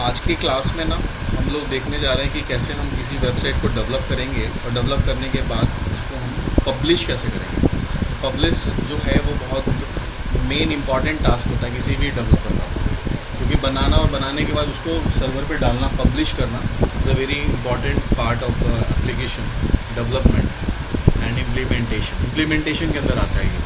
आज की क्लास में ना हम लोग देखने जा रहे हैं कि कैसे हम किसी वेबसाइट को डेवलप करेंगे और डेवलप करने के बाद उसको हम पब्लिश कैसे करेंगे। पब्लिश जो है वो बहुत मेन इंपॉर्टेंट टास्क होता है किसी भी डेवलपर का, क्योंकि बनाना और बनाने के बाद उसको सर्वर पे डालना, पब्लिश करना is a very important part of application development and implementation के अंदर आता है ये।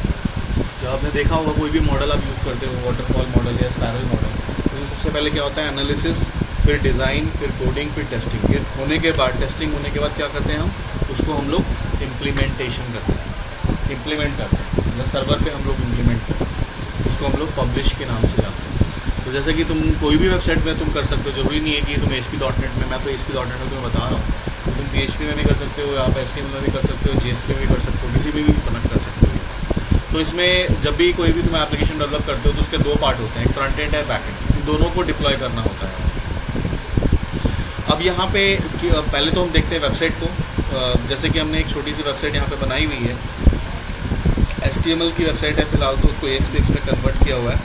जब आपने देखा होगा कोई भी मॉडल आप यूज़ करते हो, वाटरफॉल मॉडल या स्पाइरल मॉडल, तो सबसे पहले क्या होता है, एनालिसिस, फिर डिज़ाइन, फिर कोडिंग, फिर टेस्टिंग। फिर होने के बाद, टेस्टिंग होने के बाद क्या करते हैं, हम उसको हम लोग इम्प्लीमेंटेशन करते हैं, इम्प्लीमेंट करते हैं, मतलब सर्वर पे हम लोग इम्प्लीमेंट करते हैं, उसको हम लोग पब्लिश के नाम से जानते हैं। तो जैसे कि तुम कोई भी वेबसाइट में तुम कर सकते हो, जरूरी नहीं है कि तुम ASP.NET में, मैं तो ASP.NET में तुम्हें बता रहा हूँ, तो तुम PHP में भी कर सकते हो, आप HTML में भी कर सकते हो, JSP में भी कर सकते हो, किसी में भी कनेक्ट कर सकते हो। तो इसमें जब भी कोई भी तुम एप्लीकेशन डेवलप करते हो तो उसके दो पार्ट होते हैं, एक फ्रंट एंड है, बैक एंड, इन दोनों को डिप्लॉय करना होता है। अब यहाँ पे पहले तो हम देखते हैं वेबसाइट को। जैसे कि हमने एक छोटी सी वेबसाइट यहाँ पे बनाई हुई है, HTML की वेबसाइट है फिलहाल, तो उसको ASPX में कन्वर्ट किया हुआ है,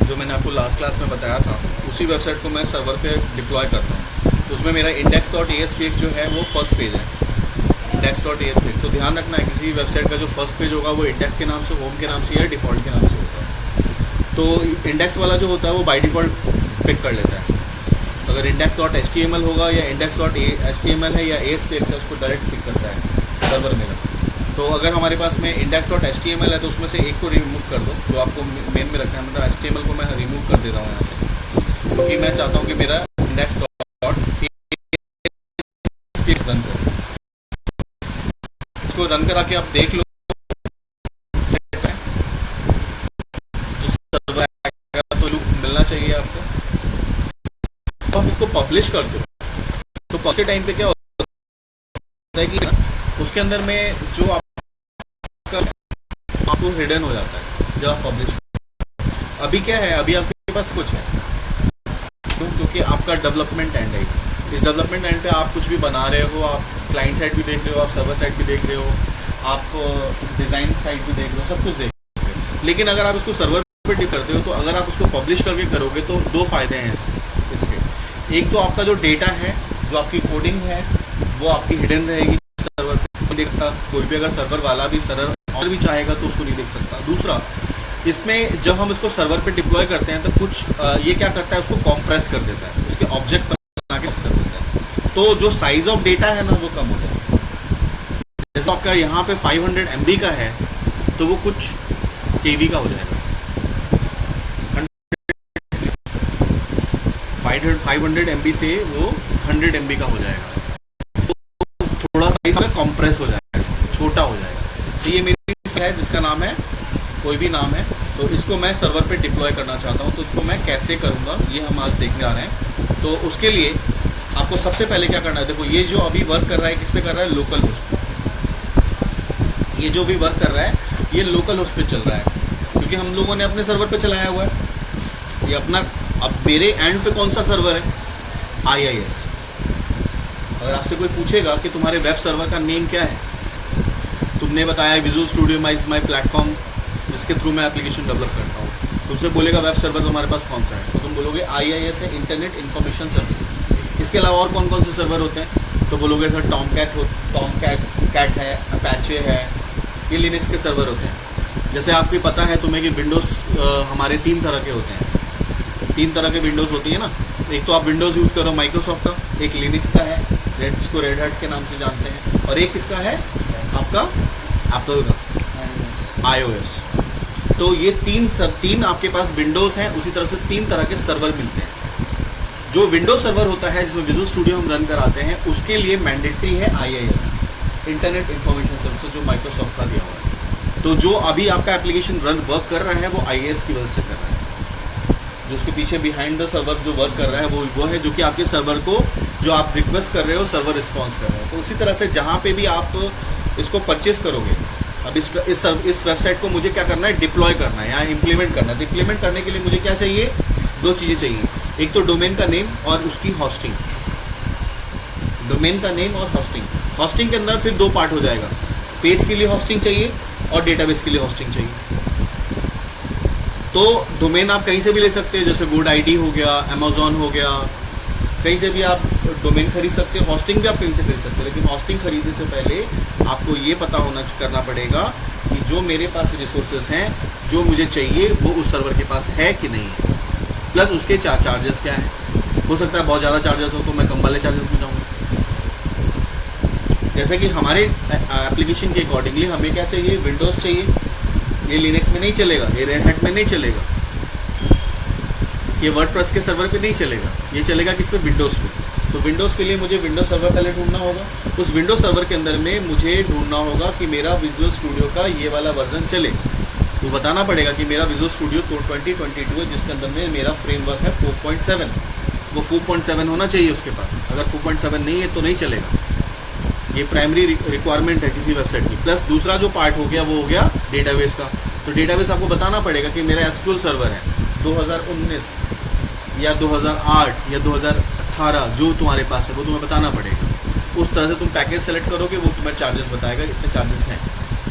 जो मैंने आपको लास्ट क्लास में बताया था। उसी वेबसाइट को मैं सर्वर पे डिप्लॉय करता हूँ। तो उसमें मेरा index.aspx जो है वो फर्स्ट पेज है, index.aspx। तो ध्यान रखना है, किसी वेबसाइट का जो फर्स्ट पेज होगा वो इंडेक्स के नाम से, होम के नाम से या डिफ़ॉल्ट के नाम से होता है। तो इंडेक्स वाला जो होता है वो बाय डिफ़ॉल्ट पिक कर लेता है। अगर index.html होगा या index.html है या ASPX है, उसको डायरेक्ट पिक करता है सर्वर मेरा। तो अगर हमारे पास में index.html है तो उसमें से एक को रिमूव कर दो, जो आपको मेन में रखना है। मतलब HTML को मैं रिमूव कर दे रहा हूँ यहाँ से, क्योंकि मैं चाहता हूँ कि मेरा index.aspx रन करो। इसको रन करा के आप देख लो, जो सर्वर आएगा तो लूप मिलना चाहिए आपको। तो आप इसको पब्लिश कर दो, तो पब्लिश के टाइम पे क्या होता है कि उसके अंदर में जो आपको हिडन हो जाता है जब आप पब्लिश। अभी क्या है, अभी आपके पास कुछ है क्योंकि आपका डेवलपमेंट एंड है। इस डेवलपमेंट एंड पे आप कुछ भी बना रहे हो, आप क्लाइंट साइड भी देख रहे हो, आप सर्वर साइड भी देख रहे हो, आप डिज़ाइन साइड भी देख रहे हो, सब कुछ देख रहे हो। लेकिन अगर आप इसको सर्वर पे डिप करते हो, तो अगर आप उसको पब्लिश करके करोगे तो दो फायदे हैं इसके। एक तो आपका जो डेटा है, जो आपकी कोडिंग है, वो आपकी हिडन रहेगी, सर्वर पे देखता कोई भी, अगर सर्वर वाला भी, सर्वर और भी चाहेगा तो उसको नहीं देख सकता। दूसरा, इसमें जब हम इसको सर्वर पे डिप्लॉय करते हैं तो कुछ ये क्या करता है, उसको कॉम्प्रेस कर देता है, उसके ऑब्जेक्ट बना के कर देता है, तो जो साइज ऑफ डेटा है ना वो कम हो जाता है। जैसे आपका यहाँ पे 500 MB का है तो वो कुछ KB का हो जाएगा, 500 MB से वो 100 MB का हो जाएगा, तो थोड़ा साइज में कॉम्प्रेस हो जाएगा, छोटा हो जाएगा। तो ये मेरी है जिसका नाम है, कोई भी नाम है, तो इसको मैं सर्वर पे डिप्लॉय करना चाहता हूँ। तो इसको मैं कैसे करूँगा ये हम आज देखने आ रहे हैं। तो उसके लिए आपको सबसे पहले क्या करना है, देखो ये जो अभी वर्क कर रहा है किस पे कर रहा है, लोकल होस्ट। ये जो भी वर्क कर रहा है ये लोकल होस्ट पे चल रहा है, क्योंकि हम लोगों ने अपने सर्वर पे चलाया हुआ है ये अपना। अब मेरे एंड पे कौन सा सर्वर है, IIS। अगर आपसे कोई पूछेगा कि तुम्हारे वेब सर्वर का नेम क्या है, तुमने बताया विजुअल स्टूडियो माई प्लेटफॉर्म जिसके थ्रू मैं एप्लीकेशन डेवलप करता हूँ, तुमसे बोलेगा वेब सर्वर तुम्हारे पास कौन सा है, तो तुम बोलोगे IIS है, इंटरनेट इन्फॉर्मेशन सर्विसेज। इसके अलावा और कौन कौन से सर्वर होते हैं, तो बोलोगे सर टॉमकैट है, अपाचे है, ये लिनक्स के सर्वर होते हैं। जैसे आपको पता है तुम्हें कि विंडोज़ हमारे 3 तरह के होते हैं, 3 तरह के विंडोज़ होती है ना। एक तो आप विंडोज़ यूज़ करो माइक्रोसॉफ्ट का, एक लिनक्स का है, जिसको रेड हैट के नाम से जानते हैं, और एक किसका है आपका एप्पल का iOS। तो ये तीन आपके पास विंडोज़ हैं, उसी तरह से 3 तरह के सर्वर मिलते हैं। जो विंडोज सर्वर होता है जिसमें विजुअल स्टूडियो हम रन कराते हैं, उसके लिए मैंडेटरी है IIS, इंटरनेट इन्फॉर्मेशन सर्विसेज, जो माइक्रोसॉफ्ट का दिया हुआ है। तो जो अभी आपका एप्लीकेशन रन वर्क कर रहा है वो IIS की वजह से कर रहा है। जो उसके पीछे बिहाइंड द सर्वर जो वर्क कर रहा है वो है जो कि आपके सर्वर को, जो आप रिक्वेस्ट कर रहे हो, सर्वर रिस्पॉन्स कर रहा है। तो उसी तरह से जहाँ पे भी आप इसको परचेस करोगे, अब इस वेबसाइट को मुझे क्या करना है, डिप्लॉय करना है, यहाँ इम्प्लीमेंट करना है। तो इम्प्लीमेंट करने के लिए मुझे क्या चाहिए, 2 चीज़ें चाहिए, एक तो डोमेन का नेम और उसकी होस्टिंग। डोमेन का नेम और होस्टिंग, होस्टिंग के अंदर फिर 2 पार्ट हो जाएगा, पेज के लिए होस्टिंग चाहिए और डेटाबेस के लिए होस्टिंग चाहिए। तो डोमेन आप कहीं से भी ले सकते हैं, जैसे GoDaddy हो गया, अमेजोन हो गया, कहीं से भी आप डोमेन खरीद सकते हो, हॉस्टिंग भी आप कहीं से खरीद सकते हो, लेकिन हॉस्टिंग खरीदने से पहले आपको ये पता करना पड़ेगा कि जो मेरे पास रिसोर्सेज हैं, जो मुझे चाहिए वो उस सर्वर के पास है कि नहीं है, प्लस उसके चार्जेस क्या हैं। हो सकता है बहुत ज़्यादा चार्जेस हो तो मैं कम वाले चार्जेस में जाऊँगा। जैसे कि हमारे एप्लीकेशन के अकॉर्डिंगली हमें क्या चाहिए, विंडोज़ चाहिए, ये लिनक्स में नहीं चलेगा, ये रेड हैट में नहीं चलेगा, ये वर्डप्रेस के सर्वर पे नहीं चलेगा, ये चलेगा किस पे, विंडोज़ पे। तो विंडोज़ के लिए मुझे विंडोज़ सर्वर पहले ढूंढना होगा। उस विंडोज़ सर्वर के अंदर में मुझे ढूंढना होगा कि मेरा विजुअल स्टूडियो का ये वाला वर्जन चले। तो बताना पड़ेगा कि मेरा विजुअल स्टूडियो 2022 है, जिसके अंदर में मेरा फ्रेमवर्क है 4.7, वो 4.7 होना चाहिए उसके पास। अगर 4.7 नहीं है तो नहीं चलेगा। ये प्राइमरी रिक्वायरमेंट है किसी वेबसाइट की। प्लस दूसरा जो पार्ट हो गया वो हो गया डेटाबेस का। तो डेटाबेस आपको बताना पड़ेगा कि मेरा एसक्यूएल सर्वर है 2019 या 2008 या 2018, जो तुम्हारे पास है वो तुम्हें बताना पड़ेगा। उस तरह से तुम पैकेज सेलेक्ट करोगे, वो तुम्हें चार्जेस बताएगा इतने चार्जेस हैं।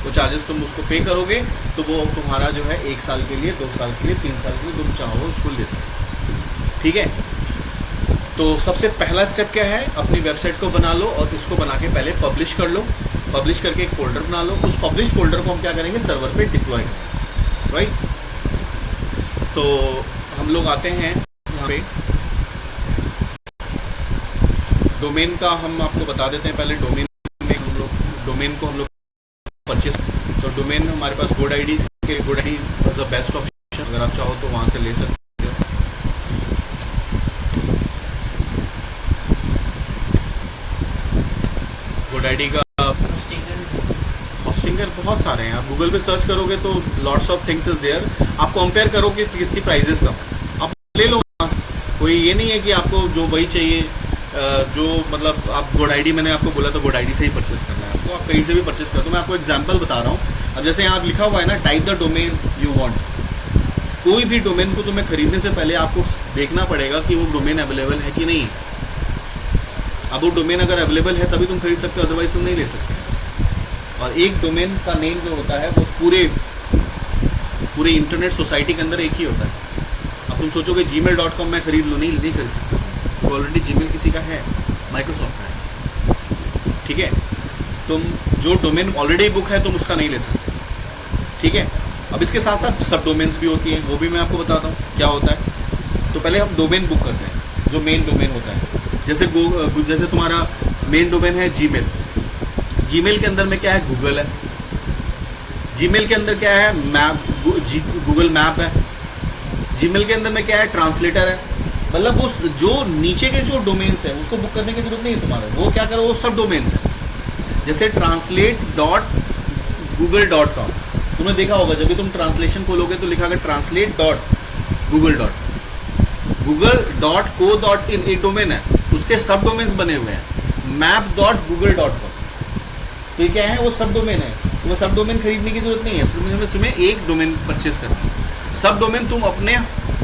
वो चार्जेस तुम उसको पे करोगे तो वो तुम्हारा जो है 1 साल के लिए, 2 साल के लिए, 3 साल के लिए तुम चाहो उसको ले सकते। ठीक है। तो सबसे पहला स्टेप क्या है, अपनी वेबसाइट को बना लो और इसको बना के पहले पब्लिश कर लो। पब्लिश करके एक फोल्डर बना लो। उस पब्लिश फोल्डर को हम क्या करेंगे, सर्वर पे डिप्लॉय करेंगे, राइट। तो हम लोग आते हैं यहाँ पे डोमेन का, हम आपको बता देते हैं पहले डोमेन में हम लोग डोमेन को हम लोग परचेस। तो डोमेन हमारे पास GoDaddy के, GoDaddy is the best option, अगर आप चाहो तो वहाँ से ले सकते हो। GoDaddy का हॉस्टिंगर बहुत सारे हैं, आप गूगल पे सर्च करोगे तो lots of things is there. आप कंपेयर करोगे कि किसकी प्राइजेस कम है, आप ले लो। कोई ये नहीं है कि आपको जो वही चाहिए, जो मतलब आप GoDaddy, मैंने आपको बोला तो GoDaddy से ही परचेस करना है आपको, आप कहीं से भी परचेस कर दो। मैं आपको एग्जांपल बता रहा हूँ। अब जैसे यहाँ लिखा हुआ है ना, type the domain you want. कोई भी डोमेन को तुम्हें खरीदने से पहले आपको देखना पड़ेगा कि वो डोमेन अवेलेबल है कि नहीं। अब वो डोमेन अगर अवेलेबल है तभी तुम खरीद सकते हो, अदरवाइज तुम नहीं ले सकते। और एक डोमेन का नेम जो होता है वो पूरे इंटरनेट सोसाइटी के अंदर एक ही होता है। अब तुम सोचोगे gmail.com मैं खरीद लूँ, नहीं खरीद सकते। तो ऑलरेडी जीमेल किसी का है, माइक्रोसॉफ्ट का है। ठीक है। तुम जो डोमेन ऑलरेडी बुक है तुम उसका नहीं ले सकते। ठीक है। अब इसके साथ साथ सब डोमेन्स भी होती हैं, वो भी मैं आपको बताता हूँ क्या होता है। तो पहले हम डोमेन बुक करते हैं, जो मेन डोमेन होता है। जैसे तुम्हारा मेन डोमेन है जीमेल। जीमेल के अंदर में क्या है, गूगल है। जीमेल के अंदर क्या है, गूगल मैप है। जीमेल के अंदर में क्या है, ट्रांसलेटर है। मतलब उस जो नीचे के जो डोमेन्स हैं उसको बुक करने की जरूरत नहीं है तुम्हारा। वो क्या करो, वो सब डोमेन्स हैं। जैसे translate.google.com, तुमने देखा होगा जब भी तुम ट्रांसलेशन खोलोगे तो लिखा होगा translate.google.co.in एक डोमेन है, उसके सब डोमेन्स बने हुए हैं। map.google.com, तो ये क्या है, वो सब डोमेन है। तो वो सब डोमेन खरीदने की जरूरत नहीं है, सिर्फ तुम्हें एक डोमेन परचेस करना है। सब डोमेन तुम अपने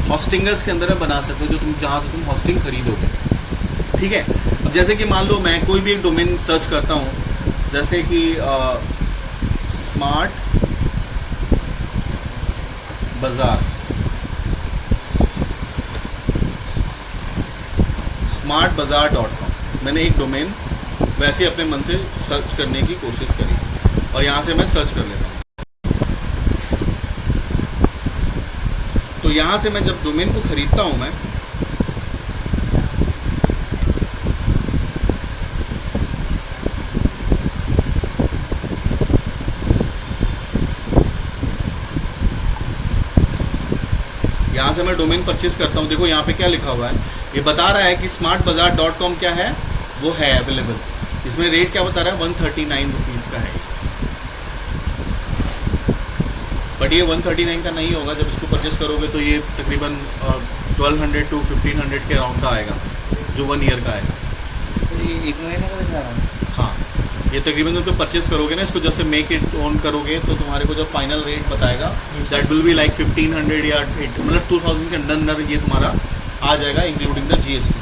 हॉस्टिंगर्स के अंदर बना सकते हो, जो तुम जहाँ से तुम हॉस्टिंग खरीदोगे। ठीक है। अब जैसे कि मान लो मैं कोई भी एक डोमेन सर्च करता हूँ, जैसे कि स्मार्ट बाजार, smartbazaar.com, मैंने एक डोमेन वैसे अपने मन से सर्च करने की कोशिश करी और यहाँ से मैं सर्च कर लेता हूँ। तो यहाँ से मैं जब डोमेन को खरीदता हूँ, मैं यहाँ से मैं डोमेन परचेज करता हूँ। देखो यहाँ पे क्या लिखा हुआ है, ये बता रहा है कि smartbazaar.com क्या है, वो है अवेलेबल। इसमें रेट क्या बता रहा है, 139 रुपीज़ का है। बट ये 139 का नहीं होगा, जब इसको परचेस करोगे तो ये तकरीबन 1200 to 1500 के अराउंड का आएगा, जो 1 ईयर का आएगा। ये 1 महीने का दिखा रहा है। हाँ, ये तकरीबन जब परचेस करोगे ना इसको, जैसे मेक इट ऑन करोगे तो तुम्हारे को जब फाइनल रेट बताएगा दैट विल बी लाइक 1500 या मतलब 2000 के अंदर ये तुम्हारा आ जाएगा, इंक्लूडिंग द GST।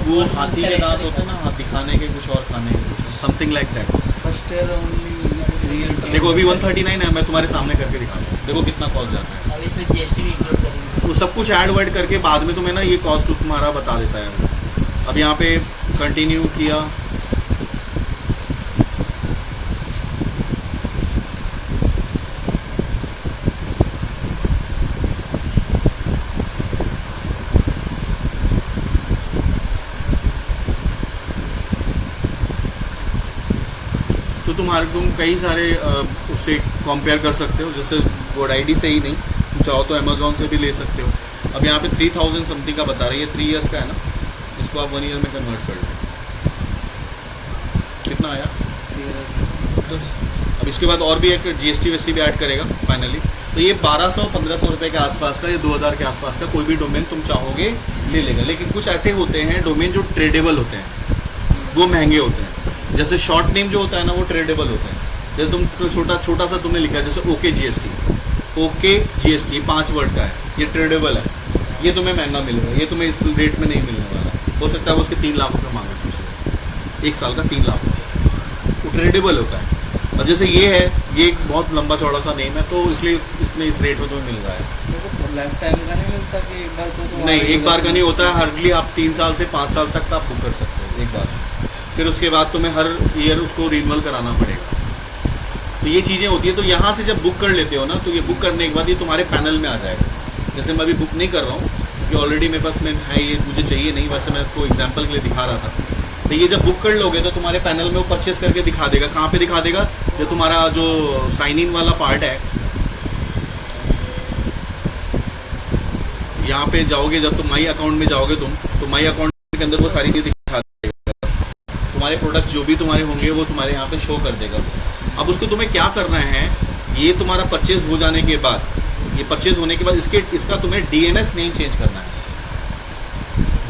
वो हाथी के दांत होते हैं ना, हाथ दिखाने के कुछ और खाने के कुछ, something like that. First year only देखो अभी 139 है, मैं तुम्हारे सामने करके दिखा रहा हूँ। देखो कितना कॉस्ट जाता है। अब इसमें GST भी इंक्लूड करेंगे। वो सब कुछ ऐड वर्ड करके बाद में तुम्हें ना ये कॉस्ट तुम्हारा बता देता है। अब यहाँ पे कंटिन्यू किया, तो तुम कई सारे उससे कंपेयर कर सकते हो। जैसे GoDaddy से ही नहीं, तुम चाहो तो अमेज़ॉन से भी ले सकते हो। अब यहाँ पे 3000 समथिंग का बता रही है, 3 ईयर्स का है ना, इसको आप 1 ईयर में कन्वर्ट कर लो, कितना आया 10। अब इसके बाद और भी एक GST भी ऐड करेगा फाइनली, तो ये 1200-1500 रुपये के आसपास का, ये 2000 के आसपास का कोई भी डोमेन तुम चाहोगे ले लेगा। लेकिन कुछ ऐसे होते हैं डोमेन जो ट्रेडेबल होते हैं, वो महंगे होते हैं। जैसे शॉर्ट नेम जो होता है ना, वो ट्रेडेबल होते हैं। जैसे तुम छोटा सा तुमने लिखा है, जैसे ओके GST, ये 5 वर्ड का है, ये ट्रेडेबल है, ये तुम्हें महंगा मिलेगा, ये तुम्हें इस रेट में नहीं मिलने वाला। हो सकता है वो उसके 3 लाख रुपये मांगे तुमसे, 1 साल का 3 लाख रुपये, वो ट्रेडेबल होता है। और जैसे ये है, ये एक बहुत लंबा चौड़ा सा नेम है, तो इसलिए इसमें इस रेट में तुम्हें मिल रहा है। लाइफ टाइम का नहीं मिलता कि एक बार तो नहीं, एक बार का नहीं होता है, हार्डली आप 3 साल से 5 साल तक आप बुक कर सकते हो एक बार। फिर उसके बाद तुम्हें हर ईयर उसको रिन्यूअल कराना पड़ेगा। तो ये चीज़ें होती है। तो यहाँ से जब बुक कर लेते हो ना, तो ये बुक करने के बाद ये तुम्हारे पैनल में आ जाएगा। जैसे मैं अभी बुक नहीं कर रहा हूँ क्योंकि ऑलरेडी मेरे पास में है, ये मुझे चाहिए नहीं, वैसे मैं आपको एग्जांपल के लिए दिखा रहा था। तो ये जब बुक कर लोगे तो तुम्हारे पैनल में वो परचेस करके दिखा देगा। कहाँ पे दिखा देगा? जो तुम्हारा जो साइन इन वाला पार्ट है, यहाँ पे जाओगे, जब तुम माई अकाउंट में जाओगे तो माई अकाउंट के अंदर वो सारी चीज़ दिखा देगा। तुम्हारे प्रोडक्ट जो भी तुम्हारे होंगे वो तुम्हारे यहाँ पे शो कर देगा। अब उसको तुम्हें क्या करना है, ये तुम्हारा परचेज हो जाने के बाद, ये परचेज होने के बाद इसका तुम्हें DNS नेम चेंज करना है।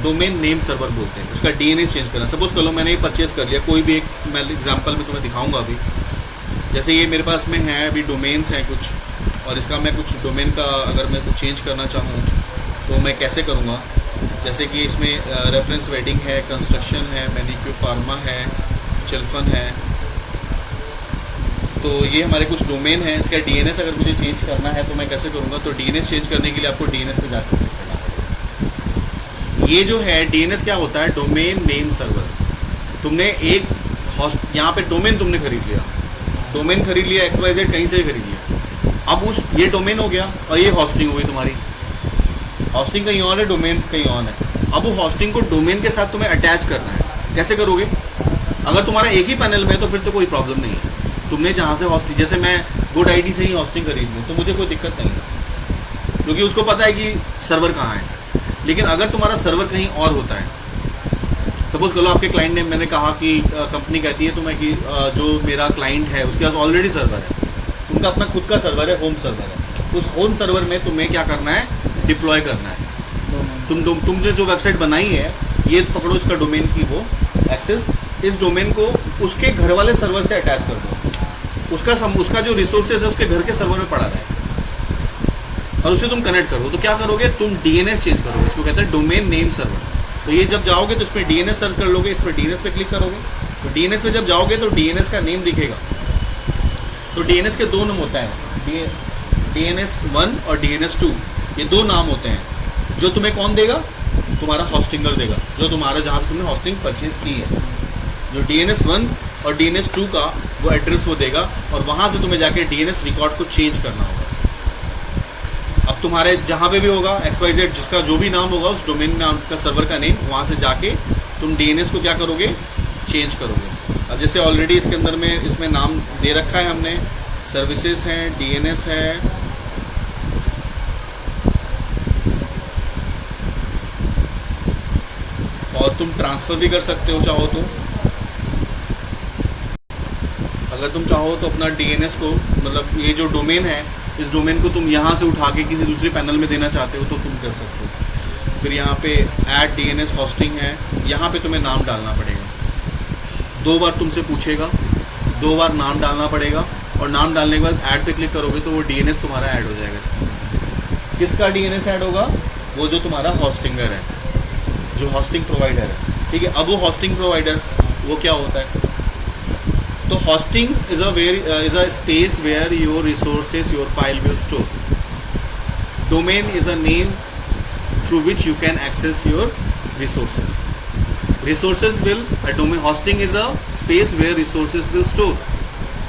डोमेन नेम सर्वर बोलते हैं, उसका DNS चेंज करना। सपोज कर लो मैंने ये परचेज कर लिया, कोई भी एक मैं एग्जांपल में तुम्हें दिखाऊंगा अभी। जैसे ये मेरे पास में है अभी डोमेन्स हैं कुछ, और इसका मैं कुछ डोमेन का अगर मैं कुछ चेंज करना चाहूँ तो मैं कैसे करूँगा। जैसे कि इसमें रेफरेंस वेडिंग है, कंस्ट्रक्शन है, मैनिक्योर फार्मा है, चिल्फन है, तो ये हमारे कुछ डोमेन हैं। इसका DNS अगर मुझे चेंज करना है तो मैं कैसे करूँगा, तो DNS चेंज करने के लिए आपको DNS पे जाकर क्लिक करना पड़ेगा। ये जो है DNS क्या होता है, डोमेन नेम सर्वर। तुमने एक यहाँ पे डोमेन तुमने खरीद लिया, डोमेन खरीद लिया, XYZ कहीं से खरीद लिया। अब उस ये डोमेन हो गया और ये होस्टिंग हो गई तुम्हारी। होस्टिंग कहीं और है, डोमेन कहीं और है। अब वो होस्टिंग को डोमेन के साथ तुम्हें अटैच करना है। कैसे करोगे? अगर तुम्हारा एक ही पैनल में है तो फिर तो कोई प्रॉब्लम नहीं है। तुमने जहाँ से होस्टिंग, जैसे मैं GoDaddy से ही होस्टिंग खरीद लूँ तो मुझे कोई दिक्कत नहीं है, क्योंकि उसको पता है कि सर्वर कहाँ है। लेकिन अगर तुम्हारा सर्वर कहीं और होता है, सपोज करो आपके क्लाइंट ने, मैंने कहा कि कंपनी कहती है तुम्हें कि जो मेरा क्लाइंट है उसके पास ऑलरेडी सर्वर है, उनका अपना खुद का सर्वर है, होम सर्वर है। उस होम सर्वर में तुम्हें क्या करना है, डिप्लॉय करना है। तुमने जो वेबसाइट बनाई है, ये पकड़ो इसका डोमेन की वो एक्सेस, इस डोमेन को उसके घर वाले सर्वर से अटैच कर दो। उसका जो रिसोर्सेज है उसके घर के सर्वर में पड़ा रहे और उसे तुम कनेक्ट करो। तो क्या करोगे, तुम DNS चेंज करोगे, इसको कहते हैं डोमेन नेम सर्वर। तो ये जब जाओगे तो इसमें DNS सर्च कर लोगे, इस पर DNS पे क्लिक करोगे, तो DNS पे जब जाओगे तो DNS का नेम दिखेगा। तो DNS के 2 नाम होता है, DNS 1 और DNS 2, ये 2 नाम होते हैं। जो तुम्हें कौन देगा, तुम्हारा होस्टिंगर देगा, जो तुम्हारा जहाँ से तुमने होस्टिंग परचेज की है। जो DNS 1 और DNS 2 का वो एड्रेस वो देगा, और वहाँ से तुम्हें जाके DNS रिकॉर्ड को चेंज करना होगा। अब तुम्हारे जहाँ पे भी होगा XYZ, जिसका जो भी नाम होगा उस डोमेन में आपका सर्वर का नेम, वहाँ से जाके तुम DNS को क्या करोगे, चेंज करोगे। अब जैसे ऑलरेडी इसके अंदर में इसमें नाम दे रखा है हमने, सर्विसेज हैं, DNS है, और तुम ट्रांसफ़र भी कर सकते हो चाहो तो। अगर तुम चाहो तो अपना DNS को, मतलब ये जो डोमेन है, इस डोमेन को तुम यहाँ से उठा के किसी दूसरे पैनल में देना चाहते हो तो तुम कर सकते हो। फिर यहाँ पे ऐड DNS होस्टिंग है, यहाँ पे तुम्हें नाम डालना पड़ेगा। 2 बार तुमसे पूछेगा, 2 बार नाम डालना पड़ेगा, और नाम डालने के बाद ऐड पे क्लिक करोगे तो वो DNS तुम्हारा ऐड हो जाएगा इसमें। किसका DNS ऐड होगा? वो जो तुम्हारा होस्टिंगर है, जो होस्टिंग प्रोवाइडर है, ठीक है। अब वो होस्टिंग प्रोवाइडर वो क्या होता है, तो hosting is a space where your resources, your file will store. Domain is a name through which you can access your resources. Resources will, a domain hosting is a space where resources will store.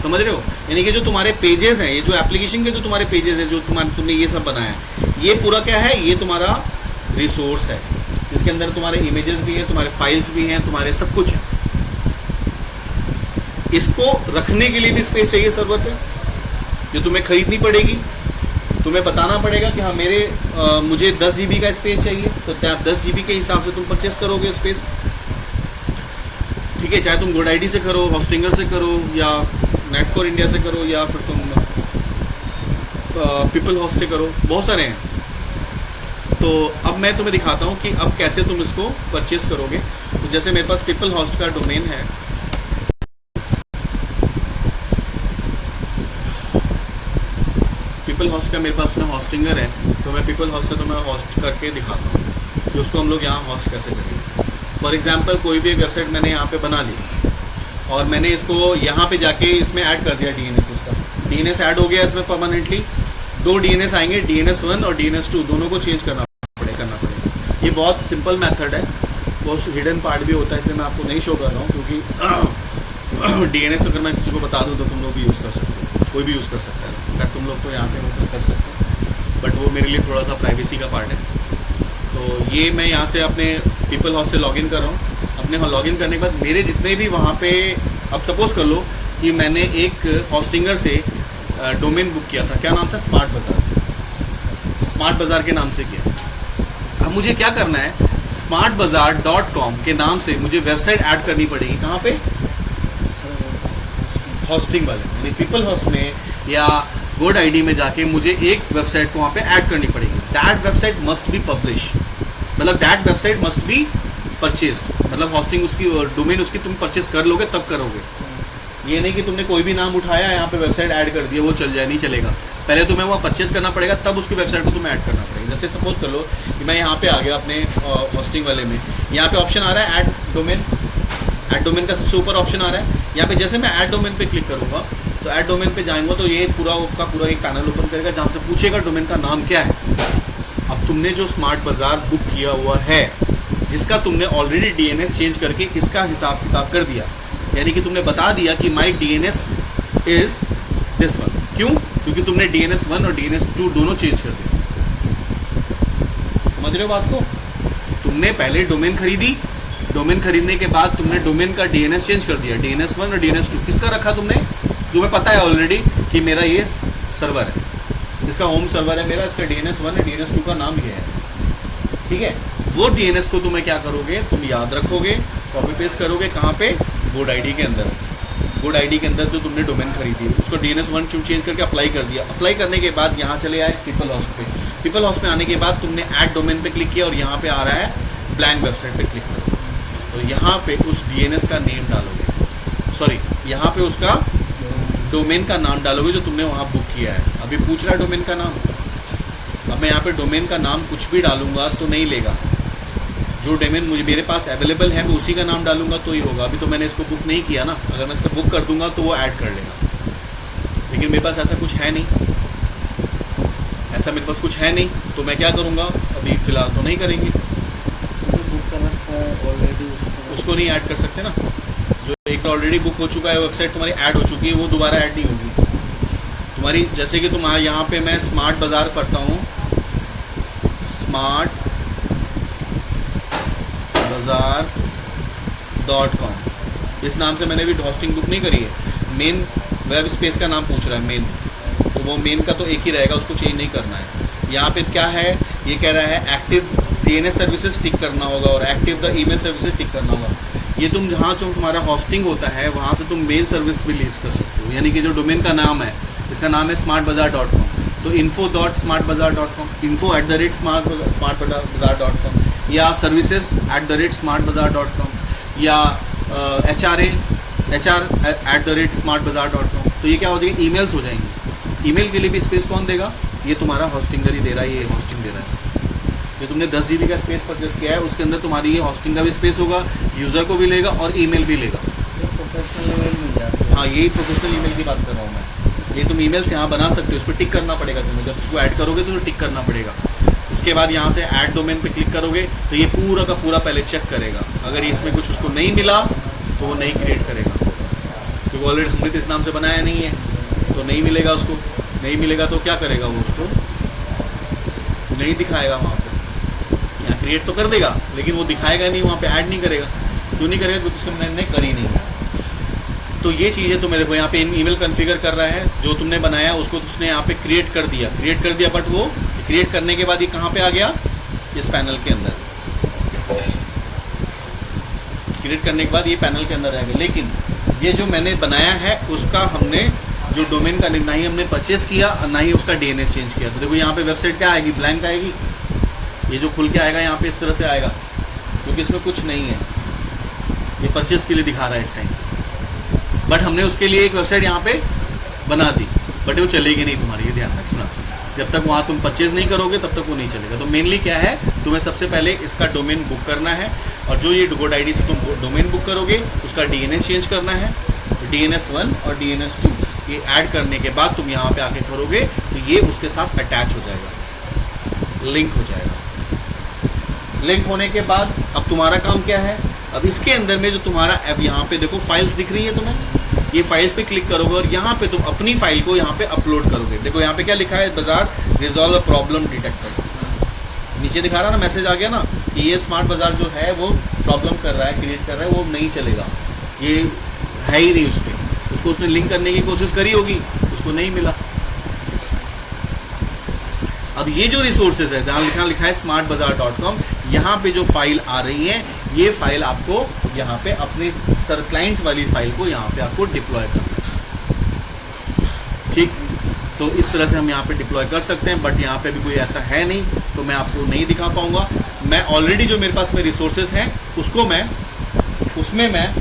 समझ रहे हो? यानी कि जो तुम्हारे pages हैं, ये जो एप्लीकेशन के जो तुम्हारे पेजेस हैं, जो तुमने ये सब बनाया है, ये पूरा क्या है? ये तुम्हारा रिसोर्स है, इसके अंदर तुम्हारे इमेजेस भी हैं, तुम्हारे फाइल्स भी हैं, तुम्हारे सब कुछ है। इसको रखने के लिए भी स्पेस चाहिए सर्वर पे, जो तुम्हें खरीदनी पड़ेगी। तुम्हें बताना पड़ेगा कि हाँ मुझे 10 GB का स्पेस चाहिए, तो 10 GB के हिसाब से तुम परचेस करोगे स्पेस। ठीक है, चाहे तुम GoDaddy से करो, होस्टिंगर से करो, या नेट फॉर इंडिया से करो, या फिर तुम पीपल होस्ट से करो, बहुत सारे हैं। तो अब मैं तुम्हें दिखाता हूँ कि अब कैसे तुम इसको परचेस करोगे। तो जैसे मेरे पास पीपल होस्ट का डोमेन है, पीपल होस्ट का मेरे पास में होस्टिंगर है, तो मैं पीपल होस्ट से तुम्हें होस्ट करके दिखाता हूँ कि उसको हम लोग यहाँ होस्ट कैसे करेंगे। फॉर एग्जांपल कोई भी एक वेबसाइट मैंने यहाँ पे बना ली और मैंने इसको यहाँ पे जाके इसमें ऐड कर दिया DNS। उसका DNS ऐड हो गया इसमें परमानेंटली। 2 DNS आएंगे, DNS 1 और DNS 2, दोनों को चेंज करना पड़ेगा। ये बहुत सिंपल मेथड है, बहुत हिडन पार्ट भी होता है, इसलिए मैं आपको नहीं शो कर रहा हूँ, क्योंकि DNS अगर मैं किसी को बता दूँ तो तुम लोग भी यूज़ कर सकते हो, कोई भी यूज़ कर सकता है। अगर तुम लोग को यहाँ पे वो कर सकते हो, बट वो मेरे लिए थोड़ा सा प्राइवेसी का पार्ट है। तो ये मैं यहाँ से अपने पीपल हाउस से लॉगिन कर रहा हूँ। अपने लॉगिन करने के बाद मेरे जितने भी वहाँ पे, अब सपोज़ कर लो कि मैंने एक होस्टिंगर से डोमेन बुक किया था, क्या नाम था? स्मार्ट बाज़ार। स्मार्ट बाज़ार के नाम से किया। अब मुझे क्या करना है, smartbazaar.com के नाम से मुझे वेबसाइट ऐड करनी पड़ेगी। कहाँ पे? होस्टिंग वाले, यानी पीपल हाउस में या GoDaddy में जाके मुझे एक वेबसाइट को वहाँ पे ऐड करनी पड़ेगी। That website must be publish, मतलब that website must be purchased, मतलब होस्टिंग उसकी, डोमेन उसकी तुम परचेस कर लोगे तब करोगे। ये नहीं कि तुमने कोई भी नाम उठाया यहाँ पे वेबसाइट ऐड कर दिया, वो चल जाए, नहीं चलेगा। पहले तुम्हें वो परचेस करना पड़ेगा, तब उसकी वेबसाइट को तुम्हें ऐड करना पड़ेगा। जैसे सपोज कर लो कि मैं यहाँ पे आ गया अपने होस्टिंग वाले में, यहाँ पे ऑप्शन आ रहा है ऐड डोमेन। ऐड डोमेन का सबसे ऊपर ऑप्शन आ रहा है। यहाँ पे जैसे मैं ऐड डोमेन पे क्लिक करूँगा तो ऐड डोमेन पे जाएंगे तो ये पूरा उसका पूरा एक पैनल ओपन करेगा जहाँ से पूछेगा डोमेन का नाम क्या है। अब तुमने जो स्मार्ट बाज़ार बुक किया हुआ है, जिसका तुमने ऑलरेडी DNS चेंज करके इसका हिसाब किताब कर दिया, यानी कि तुमने बता दिया कि माई DNS इज़ दिस वन। क्यों? क्योंकि तुमने DNS 1 और DNS 2 दोनों चेंज कर दिया। समझ रहे हो बात को? तुमने पहले डोमेन खरीदी, डोमेन खरीदने के बाद तुमने डोमेन का DNS चेंज कर दिया, DNS 1 और DNS 2। किसका रखा तुमने? तुम्हें पता है ऑलरेडी कि मेरा ये सर्वर है, इसका होम सर्वर है मेरा, इसका DNS 1 और DNS 2 का नाम ये है। ठीक है, वो DNS को तुम्हें क्या करोगे, तुम याद रखोगे, कॉपी पेस्ट करोगे। कहाँ पे? GoDaddy के अंदर। GoDaddy के अंदर जो तुमने डोमेन खरीदी उसको DNS 1 2 चेंज करके अप्लाई कर दिया। अप्लाई करने के बाद यहाँ चले आए पीपल हाउस पे। पीपल हाउस में आने के बाद तुमने ऐड डोमेन पे क्लिक किया और यहाँ पे आ रहा है ब्लैंक वेबसाइट पे क्लिक करो। तो यहाँ पे उस DNS का नेम डालोगे, सॉरी यहाँ पे उसका डोमेन का नाम डालोगे जो तुमने वहाँ बुक किया है। अभी पूछ रहा है डोमेन का नाम, अब मैं यहाँ पे डोमेन का नाम कुछ भी डालूंगा तो नहीं लेगा। जो डोमेन मेरे पास अवेलेबल है मैं उसी का नाम डालूंगा तो ही होगा। अभी तो मैंने इसको बुक नहीं किया ना, अगर मैं इसको बुक कर दूंगा तो वो ऐड कर लेगा, लेकिन मेरे पास ऐसा कुछ है नहीं, ऐसा मेरे पास कुछ है नहीं, तो मैं क्या करूँगा, अभी फ़िलहाल तो नहीं करेंगे, बुक कर रखा है ऑलरेडी, उसको नहीं ऐड कर सकते ना। जो एक ऑलरेडी बुक हो चुका है, वेबसाइट तुम्हारी ऐड हो चुकी है, वो दोबारा ऐड नहीं होगी तुम्हारी। जैसे कि तुम यहाँ पे मैं स्मार्ट बाज़ार करता हूँ, स्मार्ट bazaar.com, इस नाम से मैंने भी होस्टिंग बुक नहीं करी है। मेन वेब स्पेस का नाम पूछ रहा है मेन, तो वो मेन का तो एक ही रहेगा, उसको चेंज नहीं करना है। यहाँ पे क्या है, ये कह रहा है एक्टिव DNS सर्विसेज टिक करना होगा और एक्टिव द ईमेल सर्विसेज टिक करना होगा। ये तुम जहाँ जो तुम्हारा होस्टिंग होता है वहाँ से तुम मेल सर्विस भी यूज़ कर सकते हो, यानी कि जो डोमेन का नाम है, इसका नाम है smartbazaar.com, तो info.smartbazaar.com, info@smartbazaar.com या services@smartbazaar.com या HR@smartbazaar.com। तो ये क्या हो जाएगा, ईमेल्स हो जाएंगे। ईमेल के लिए भी स्पेस कौन देगा, ये तुम्हारा होस्टिंगर ही दे रहा है, ये होस्टिंग दे रहा है। जो तुमने 10 GB का स्पेस परचेस किया है उसके अंदर तुम्हारी ये होस्टिंग का भी स्पेस होगा, यूज़र को भी लेगा और ईमेल भी लेगा। प्रोफेशनल ईमेल मिल जाती है। हाँ, यही प्रोफेशनल ईमेल की बात कर रहा हूँ मैं। ये तुम ईमेल्स यहाँ बना सकते हो, उस पर टिक करना पड़ेगा तुम्हें, जब उसको ऐड करोगे तो टिक करना पड़ेगा। इसके बाद यहाँ से ऐड डोमेन पे क्लिक करोगे तो ये पूरा का पूरा पहले चेक करेगा, अगर इसमें कुछ उसको नहीं मिला तो वो नहीं क्रिएट करेगा, क्योंकि ऑलरेडी हमने तो इस नाम से बनाया नहीं है, तो नहीं मिलेगा उसको। नहीं मिलेगा तो क्या करेगा वो, उसको नहीं दिखाएगा वहाँ पे। यहाँ क्रिएट तो कर देगा लेकिन वो दिखाएगा नहीं, वहाँ पे ऐड नहीं करेगा। क्यों नहीं करेगा? क्योंकि उसने कर ही नहीं है। तो ये चीज़ है, तो मेरे को यहाँ पे ईमेल कॉन्फ़िगर कर रहा है, जो तुमने बनाया उसको उसने यहाँ पे क्रिएट कर दिया, बट वो क्रिएट करने के बाद ये कहाँ पे आ गया? इस पैनल के अंदर। क्रिएट करने के बाद ये पैनल के अंदर आ गया, लेकिन ये जो मैंने बनाया है उसका हमने जो डोमेन का ना ही हमने परचेस किया और ना ही उसका DNS चेंज किया। तो देखो यहाँ पे वेबसाइट क्या आएगी? ब्लैंक आएगी। ये जो खुल के आएगा यहाँ पे इस तरह से आएगा, क्योंकि इसमें कुछ नहीं है, ये परचेस के लिए दिखा रहा है इस टाइम। बट हमने उसके लिए एक वेबसाइट यहाँ पे बना दी, बट वो चलेगी नहीं तुम्हारी, ये ध्यान रखना। जब तक वहाँ तुम परचेज नहीं करोगे तब तक वो नहीं चलेगा। तो मेनली क्या है, तुम्हें सबसे पहले इसका डोमेन बुक करना है, और जो ये GoDaddy से तुम डोमेन बुक करोगे उसका DNS चेंज करना है, DNS1 और DNS2 ये ऐड करने के बाद तुम यहाँ पे आके करोगे तो ये उसके साथ अटैच हो जाएगा, लिंक हो जाएगा। लिंक होने के बाद अब तुम्हारा काम क्या है? अब इसके अंदर में जो तुम्हारा अब यहाँ पे देखो फाइल्स दिख रही है तुम्हें, ये फाइल्स पे क्लिक करोगे और यहाँ पे तुम अपनी फाइल को यहाँ पे अपलोड करोगे। देखो यहाँ पे क्या लिखा है? बाजार रिजॉल्व प्रॉब्लम डिटेक्टर। नीचे दिखा रहा ना, मैसेज आ गया ना कि ये स्मार्ट बाजार जो है वो प्रॉब्लम कर रहा है, क्रिएट कर रहा है, वो नहीं चलेगा, ये है ही नहीं उस पर। उसको उसने लिंक करने की कोशिश करी होगी, उसको नहीं मिला। अब ये जो रिसोर्सेज है, जहाँ लिखा है smartbazaar.com, यहाँ पे जो फाइल आ रही है, ये फाइल आपको यहाँ पे अपने सर क्लाइंट वाली फाइल को यहाँ पे आपको डिप्लॉय करना है। ठीक, तो इस तरह से हम यहाँ पे डिप्लॉय कर सकते हैं, बट यहाँ पे भी कोई ऐसा है नहीं, तो मैं आपको नहीं दिखा पाऊँगा। मैं ऑलरेडी जो मेरे पास में रिसोर्सेज हैं उसको उसमें मैं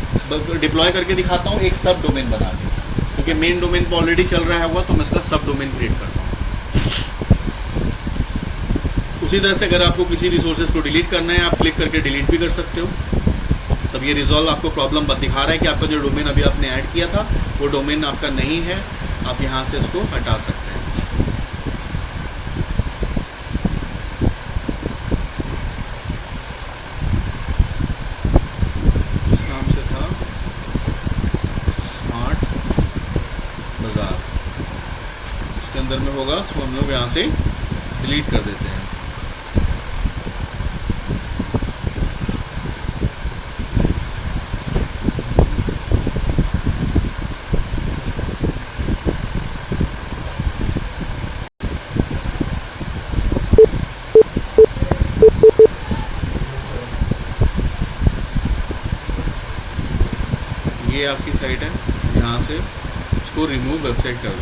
डिप्लॉय करके दिखाता हूँ, एक सब डोमेन बना के, क्योंकि मेन डोमेन पर ऑलरेडी चल रहा होगा, तो मैं इसका सब डोमेन क्रिएट करता हूँ। उसी तरह से अगर आपको किसी रिसोर्सेज को डिलीट करना है, आप क्लिक करके डिलीट भी कर सकते हो। तब ये रिजॉल्व आपको प्रॉब्लम दिखा रहा है कि आपका जो डोमेन अभी आपने ऐड किया था वो डोमेन आपका नहीं है, आप यहाँ से इसको हटा सकते हैं। इस नाम से था स्मार्ट बाजार, इसके अंदर में होगा, तो हम लोग यहाँ से डिलीट कर देते हैं। ये आपकी साइट है, यहाँ से इसको रिमूव वेबसाइट कर दो,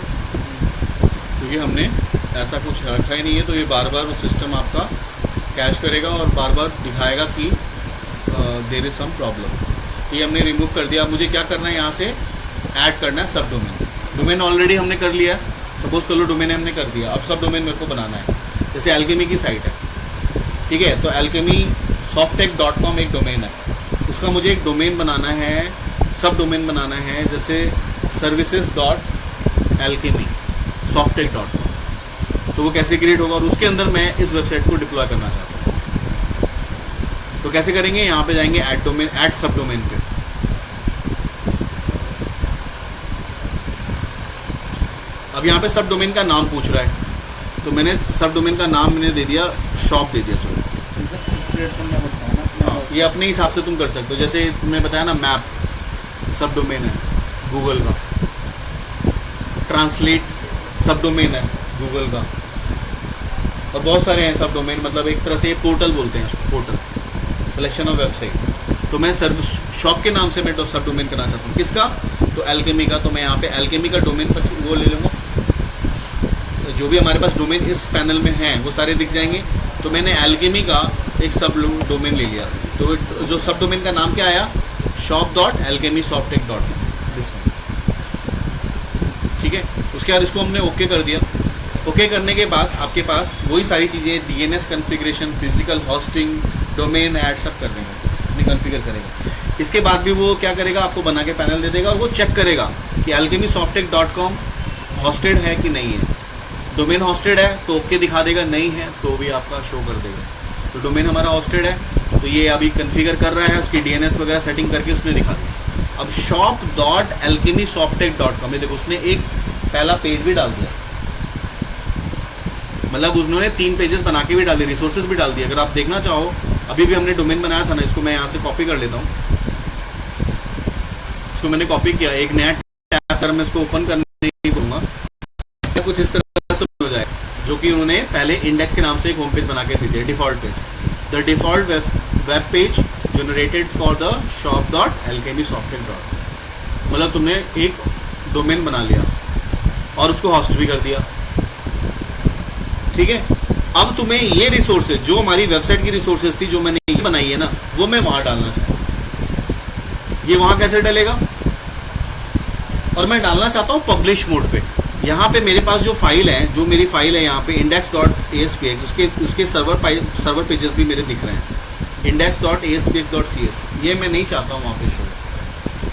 क्योंकि हमने ऐसा कुछ रखा ही नहीं है। तो ये बार बार वो सिस्टम आपका कैश करेगा और बार बार दिखाएगा कि देयर इज़ सम प्रॉब्लम। ये हमने रिमूव कर दिया। अब मुझे क्या करना है, यहाँ से ऐड करना है सब डोमेन। डोमेन ऑलरेडी हमने कर लिया, सपोज कर लो डोमेन हमने कर दिया, अब सब डोमेन मेरे को बनाना है। जैसे एल्केमी की साइट है, ठीक है, तो एल्केमी softtech.com एक डोमेन है, उसका मुझे एक डोमेन बनाना है, सब डोमेन बनाना है, जैसे services.alchemy softtech.com। तो वो कैसे क्रिएट होगा, और उसके अंदर मैं इस वेबसाइट को डिप्लॉय करना चाहता हूँ। तो कैसे करेंगे, यहाँ पे जाएंगे ऐड डोमेन, ऐड सब डोमेन पे। अब यहाँ पे सब डोमेन का नाम पूछ रहा है, तो मैंने सब डोमेन का नाम मैंने दे दिया, शॉप दे दिया। चलो हाँ, ये अपने हिसाब से तुम कर सकते हो। जैसे तुमने बताया ना, मैप सब डोमेन है गूगल का, ट्रांसलेट सब डोमेन है गूगल का, और बहुत सारे हैं सब डोमेन। मतलब एक तरह से ये पोर्टल बोलते हैं इसको, पोर्टल, कलेक्शन ऑफ वेबसाइट। तो मैं सर्विस शॉप के नाम से मैं सब डोमेन करना चाहता हूँ। किसका? तो एल्केमी का। तो मैं यहाँ पे एल्केमी का डोमेन पर वो ले लूँगा। जो भी हमारे पास डोमेन इस पैनल में हैं वो सारे दिख जाएंगे। तो मैंने एल्केमी का एक सब डोमेन ले लिया। तो जो सब डोमेन का नाम क्या आया, shop.alchemysofttech.com, ठीक है। उसके बाद इसको हमने ओके कर दिया। ओके करने के बाद आपके पास वही सारी चीज़ें, DNS configuration, physical hosting, domain add सब कर देंगे, अपनी कॉन्फ़िगर करेगा। इसके बाद भी वो क्या करेगा, आपको बना के पैनल दे देगा और वो चेक करेगा कि alchemysofttech.com हॉस्टेड है कि नहीं है। डोमेन हॉस्टेड है तो ओके दिखा देगा, नहीं है तो भी आपका शो कर देगा। तो डोमेन हमारा हॉस्टेड है तो ये अभी कन्फिगर कर रहा है, उसकी DNS वगैरह सेटिंग करके उसने दिखा दिया। अब shop.alchemysofttech.com, ये देखो उसने एक पहला पेज भी डाल दिया, मतलब उन्होंने 3 पेजेस बना के भी डाल दिए, रिसोर्सेज भी डाल दिए। अगर आप देखना चाहो, अभी भी हमने डोमेन बनाया था ना, इसको मैं यहाँ से कॉपी कर लेता हूँ, इसको मैंने कॉपी किया, एक नया टैब कर मैं इसको ओपन करने नहीं दूंगा, कुछ इस तरह से हो जाए, जो कि उन्होंने पहले इंडेक्स के नाम से एक होम पेज बना के दी थी, default page, the default web page generated for the shop.alchemysofttech.com। मतलब तुमने एक डोमेन बना लिया और उसको होस्ट भी कर दिया, ठीक है। अब तुम्हें ये रिसोर्सेज जो हमारी वेबसाइट की रिसोर्सेज थी, जो मैंने ये बनाई है ना, वो मैं वहां डालना चाहता हूँ। ये वहां कैसे डलेगा, और मैं डालना चाहता हूँ पब्लिश मोड पे। यहाँ पे मेरे पास जो फाइल है, जो मेरी फाइल है यहाँ पे index.aspx, उसके सर्वर पेजेस भी मेरे दिख रहे हैं, index.aspx.cs, ये मैं नहीं चाहता हूँ वहाँ पे शो,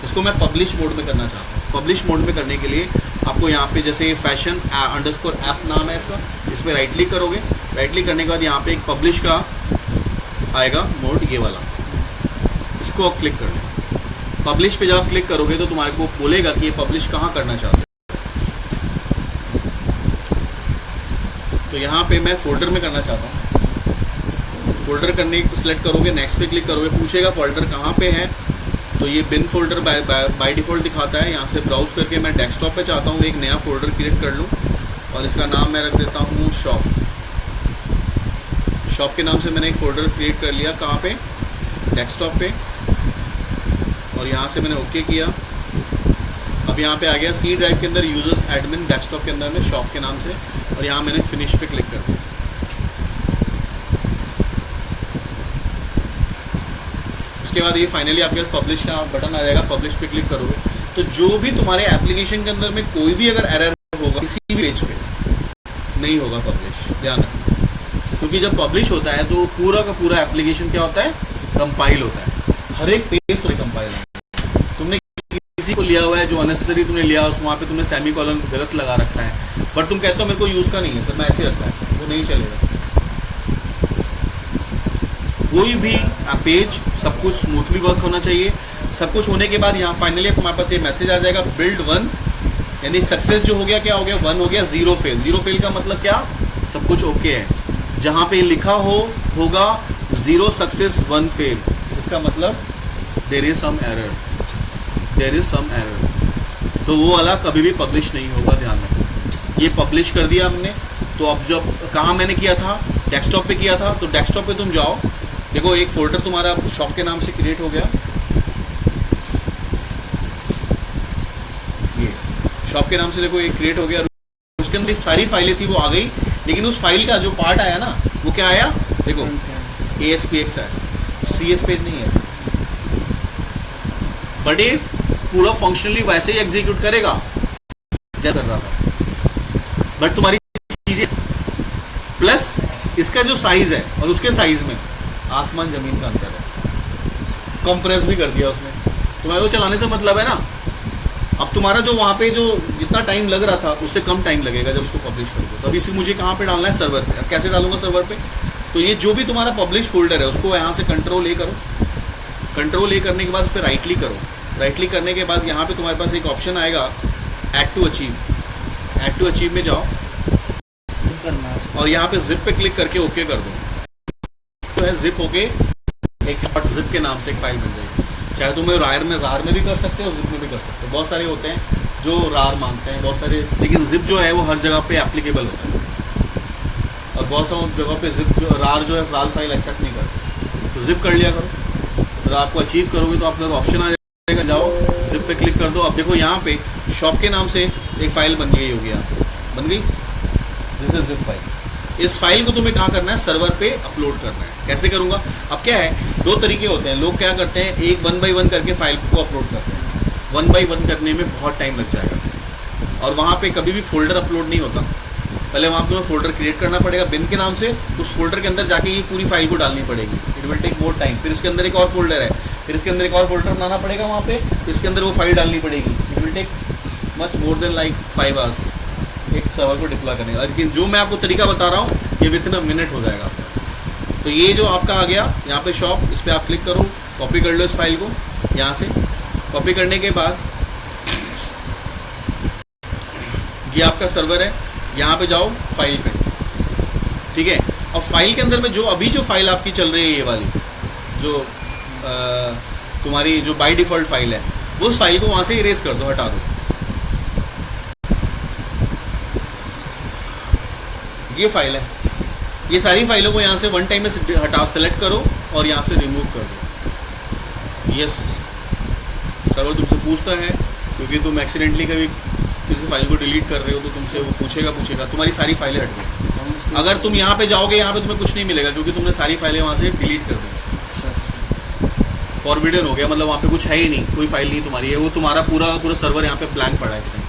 इसको मैं पब्लिश मोड में करना चाहता हूँ। पब्लिश मोड में करने के लिए आपको यहाँ पे जैसे fashion_app नाम है इसका, इस पर राइट क्लिक करोगे, राइट क्लिक करने के बाद यहाँ पे एक पब्लिश का आएगा मोड, ये वाला, इसको आप क्लिक कर लें। पब्लिश पे जब क्लिक करोगे तो तुम्हारे को बोलेगा कि ये पब्लिश कहाँ करना चाहते हो। तो यहाँ पे मैं फोल्डर में करना चाहता हूँ, फोल्डर करने को सिलेक्ट करोगे, नेक्स्ट पे क्लिक करोगे, पूछेगा फोल्डर कहाँ पे है, तो ये बिन फोल्डर बाय डिफ़ॉल्ट दिखाता है। यहाँ से ब्राउज करके मैं डेस्कटॉप पे चाहता हूँ एक नया फोल्डर क्रिएट कर लूँ, और इसका नाम मैं रख देता हूँ शॉप। शॉप के नाम से मैंने एक फोल्डर क्रिएट कर लिया, कहाँ पे, डेस्कटॉप पे, और यहाँ से मैंने ओके किया। अब यहाँ पे आ गया सी ड्राइव के अंदर यूजर्स एडमिन, डेस्कटॉप के अंदर में शॉप के नाम से, और यहाँ मैंने फिनिश पे क्लिक कर दिया। उसके बाद ये फाइनली आपके पास पब्लिश का बटन आ जाएगा, पब्लिश पे क्लिक करोगे तो जो भी तुम्हारे एप्लीकेशन के अंदर में कोई भी अगर एरर होगा किसी भी पेज पे, नहीं होगा पब्लिश, ध्यान रखना। क्योंकि जब पब्लिश होता है तो पूरा का पूरा एप्लीकेशन क्या होता है, कंपाइल होता है, हर एक पेज तो कंपाइल होता है। तुमने किसी को लिया हुआ है जो अननेसेसरी तुमने लिया, उस वहाँ पे तुमने सेमीकोलन गलत लगा रखा है, बट तुम कहते हो मेरे को यूज़ का नहीं है सर, मैं ऐसे रखता है, वो नहीं चलेगा। कोई भी पेज सब कुछ स्मूथली वर्क होना चाहिए। सब कुछ होने के बाद यहाँ फाइनली हमारे पास ये मैसेज आ जाएगा, बिल्ड 1, यानी सक्सेस जो हो गया, क्या हो गया, 1 हो गया, 0 फेल। 0 फेल का मतलब क्या, सब कुछ ओके है। जहाँ पे लिखा होगा 0 सक्सेस 1 फेल, इसका मतलब there is some error, there is some error. तो वो वाला कभी भी पब्लिश नहीं होगा, ध्यान रखना। ये पब्लिश कर दिया हमने, तो अब जब कहाँ मैंने किया था, डेस्कटॉप पे किया था, तो डेस्कटॉप पे तुम जाओ, देखो एक फोल्डर तुम्हारा शॉप के नाम से क्रिएट हो गया, ये शॉप के नाम से देखो एक क्रिएट हो गया, उसके अंदर सारी फाइलें थी वो आ गई, लेकिन उस फाइल का जो पार्ट आया ना, वो क्या आया, देखो ASPX है, CS पेज नहीं है, बट ये पूरा फंक्शनली वैसे ही एग्जीक्यूट करेगा जैसा कर रहा था, बट तुम्हारी चीजें प्लस इसका जो साइज है और उसके साइज में आसमान जमीन का अंतर है। कंप्रेस भी कर दिया उसने, तुम्हारे को चलाने से मतलब है ना। अब तुम्हारा जो वहाँ पे जो जितना टाइम लग रहा था उससे कम टाइम लगेगा जब उसको पब्लिश करोगे। तो अभी इसे मुझे कहाँ पे डालना है, सर्वर पे। अब कैसे डालूंगा सर्वर पे, तो ये जो भी तुम्हारा पब्लिश फोल्डर है उसको यहाँ से कंट्रोल A करो, कंट्रोल A करने के बाद उस पर राइट क्लिक करो, राइट क्लिक करने के बाद यहाँ पे तुम्हारे पास एक ऑप्शन आएगा add to achieve, add to achieve में जाओ और यहाँ पे जिप पे क्लिक करके ओके कर दो, तो है जिप होके एक जिप के नाम से एक फाइल बन जाएगी। चाहे तुम्हें रार में भी कर सकते हो, जिप में भी कर सकते हो। बहुत सारे होते हैं जो रार मांगते हैं, बहुत सारे, लेकिन जिप जो है वो हर जगह पे एप्लीकेबल होता है, और बहुत सारी जगह पे जिप जो रार जो है रार फाइल एक्सेप्ट नहीं करते, तो जिप कर लिया करो। तो आपको अचीव करोगे तो आपका ऑप्शन आ जाएगा, जाओ जिप पे क्लिक कर दो। अब देखो यहाँ पे शॉप के नाम से एक फाइल बन गई होगी, बन गई, दिस इज जिप फाइल। इस फाइल को तुम्हें कहाँ करना है, सर्वर पे अपलोड करना है। कैसे करूँगा, अब क्या है, दो तरीके होते हैं। लोग क्या करते हैं, एक 1 by 1 करके फाइल को अपलोड करते हैं। 1 by 1 करने में बहुत टाइम लग जाएगा, और वहाँ पे कभी भी फोल्डर अपलोड नहीं होता। पहले वहाँ पे तुम्हें फोल्डर क्रिएट करना पड़ेगा बिन के नाम से, उस फोल्डर के अंदर जाके ये पूरी फाइल को डालनी पड़ेगी। It will take more time. फिर इसके अंदर एक और फोल्डर है, फिर इसके अंदर एक और फोल्डर बनाना पड़ेगा, वहाँ पे इसके अंदर वो फाइल डालनी पड़ेगी। It will take much more than like 5 hours। एक सर्वर को डिप्लॉय करने का। लेकिन जो मैं आपको तरीका बता रहा हूँ ये विद इन अ मिनट हो जाएगा आपका। तो ये जो आपका आ गया यहाँ पे शॉप, इस पर आप क्लिक करो, कॉपी कर लो इस फाइल को यहाँ से। कॉपी करने के बाद ये आपका सर्वर है, यहाँ पे जाओ फाइल पे, ठीक है। और फाइल के अंदर में जो अभी जो फाइल आपकी चल रही है ये वाली जो तुम्हारी जो बाय डिफ़ॉल्ट फाइल है, वो उस फाइल को वहाँ से इरेज कर दो, हटा दो। ये फाइल है, ये सारी फाइलों को यहाँ से वन टाइम में हटाओ, सेलेक्ट करो और यहाँ से रिमूव कर दो। यस, सर्वर तुमसे पूछता है क्योंकि तुम एक्सीडेंटली कभी किसी फाइल को डिलीट कर रहे हो तो तुमसे वो पूछेगा तुम्हारी सारी फाइलें हट गई। अगर तुम यहाँ पे जाओगे, यहाँ पे तुम्हें कुछ नहीं मिलेगा क्योंकि तुमने सारी फाइलें वहाँ से डिलीट कर दी। फॉरबिडन हो गया, मतलब वहाँ पे कुछ है ही नहीं, कोई फाइल नहीं तुम्हारी है, वो तुम्हारा पूरा सर्वर यहाँ पे ब्लैंक पड़ा है इस टाइम।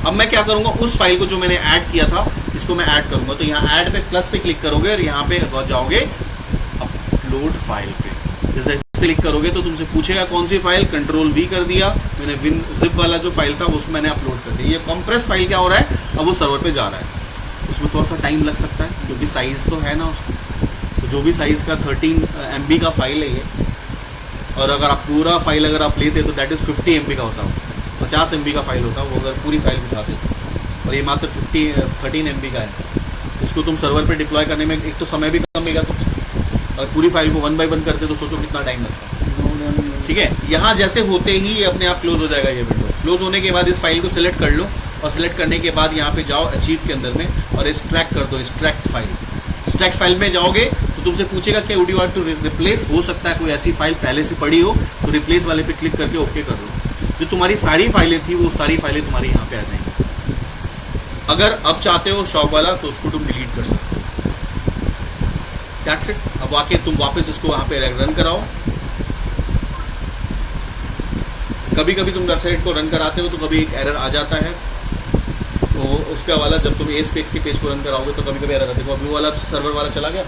अब मैं क्या करूँगा, उस फाइल को जो मैंने ऐड किया था इसको मैं ऐड करूँगा। तो यहाँ ऐड पे प्लस पे क्लिक करोगे और यहाँ पे जाओगे अपलोड फाइल पे। जैसे इस पे क्लिक करोगे तो तुमसे पूछेगा कौन सी फाइल, कंट्रोल वी कर दिया मैंने, विन जिप वाला जो फाइल था उसको मैंने अपलोड कर दिया। ये कंप्रेस फाइल क्या हो रहा है, अब वो सर्वर पे जा रहा है। उसमें थोड़ा सा टाइम लग सकता है क्योंकि साइज़ तो है ना उसका, तो जो भी साइज़ का 13 MB का फाइल है ये, और अगर आप पूरा फाइल अगर आप लेते तो दैट इज़ 50 MB का होता है, 50 MB का फाइल होता है वो अगर पूरी फाइल उठाते तो। और ये मात्र 13 MB का है। इसको तुम सर्वर पे डिप्लॉय करने में एक तो समय भी कम मिलेगा तुमसे, और पूरी फाइल को 1 बाय 1 करते तो सोचो कितना टाइम लगता। ठीक है, यहाँ जैसे होते ही ये अपने आप क्लोज हो जाएगा ये विंडो। क्लोज होने के बाद इस फाइल को सिलेक्ट कर लो और सिलेक्ट करने के बाद यहाँ पे जाओ अचीव के अंदर में और एक्सट्रैक्ट कर दो, एक्सट्रैक्ट फाइल। एक्सट्रैक्ट फाइल में जाओगे तो तुमसे पूछेगा क्या would you want to replace, हो सकता है कोई ऐसी फाइल पहले से पड़ी हो तो रिप्लेस वाले पे क्लिक करके ओके कर दो। जो तुम्हारी सारी फाइलें थी वो सारी फाइलें तुम्हारी यहाँ पे आ जाएंगी। अगर अब चाहते हो शॉप वाला तो उसको तुम डिलीट कर सकते हो। That's it. अब आके तुम वापस इसको वहाँ पे रन कराओ। कभी कभी तुम वेबसाइट को रन कराते हो तो कभी एक एरर आ जाता है, तो उसका वाला जब तुम एस्पेक्स के पेज को रन कराओगे तो कभी कभी एरर आती है। अभी वाला सर्वर वाला चला गया,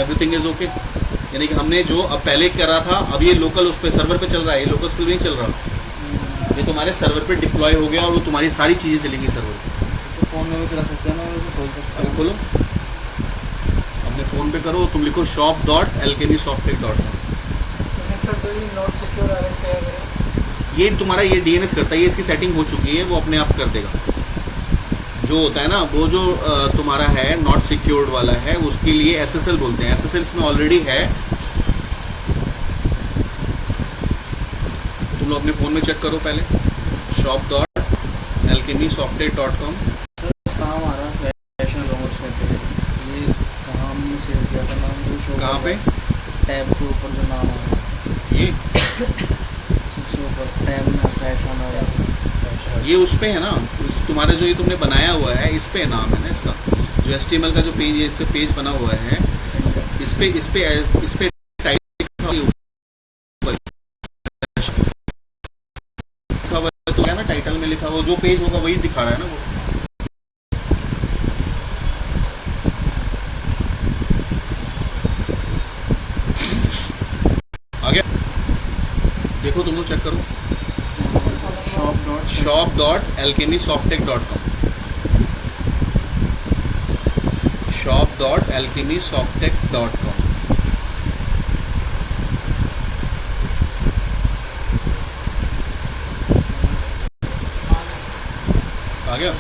एवरीथिंग इज ओके। यानी कि हमने जो अब पहले करा था अब ये लोकल उस पर सर्वर पे चल रहा है, ये लोकल पे नहीं चल रहा, ये तुम्हारे सर्वर पे डिप्लॉय हो गया और वो तुम्हारी सारी चीज़ें चलेंगी सर्वर पे। तो फ़ोन में भी चला सकते हैं ना, उसे खोल सकते हैं। खोलो, अपने फ़ोन पे करो, तुम लिखो shop.alchemysoftech.com। ये तुम्हारा ये DNS करता है, ये इसकी सेटिंग हो चुकी है, वो अपने आप कर देगा। जो होता है ना वो जो तुम्हारा है नॉट सिक्योर्ड वाला है उसके लिए SSL बोलते हैं, SSL इसमें ऑलरेडी है। तुम लोग अपने फ़ोन में चेक करो पहले shop.alchemysoftech.com। कहाँ हमारा फैशन लॉन्च करते हैं, ये कहाँ हमने सेव किया था नाम, जो शो कहाँ पे टैब के ऊपर जो नाम है ये सबसे ऊपर टैब में फैशन है, ये उस पे है ना, तुम्हारा जो ये तुमने बनाया हुआ है इस पे नाम है ना इसका, जो HTML का जो पेज है, इस पे पेज बना हुआ है, इस पे तो है ना टाइटल में लिखा हुआ जो पेज होगा वही दिखा रहा है ना वो। आगे देखो, तुम लोग चेक करो shop.alchemysoftech.com shop.alchemysoftech.com। आ गया?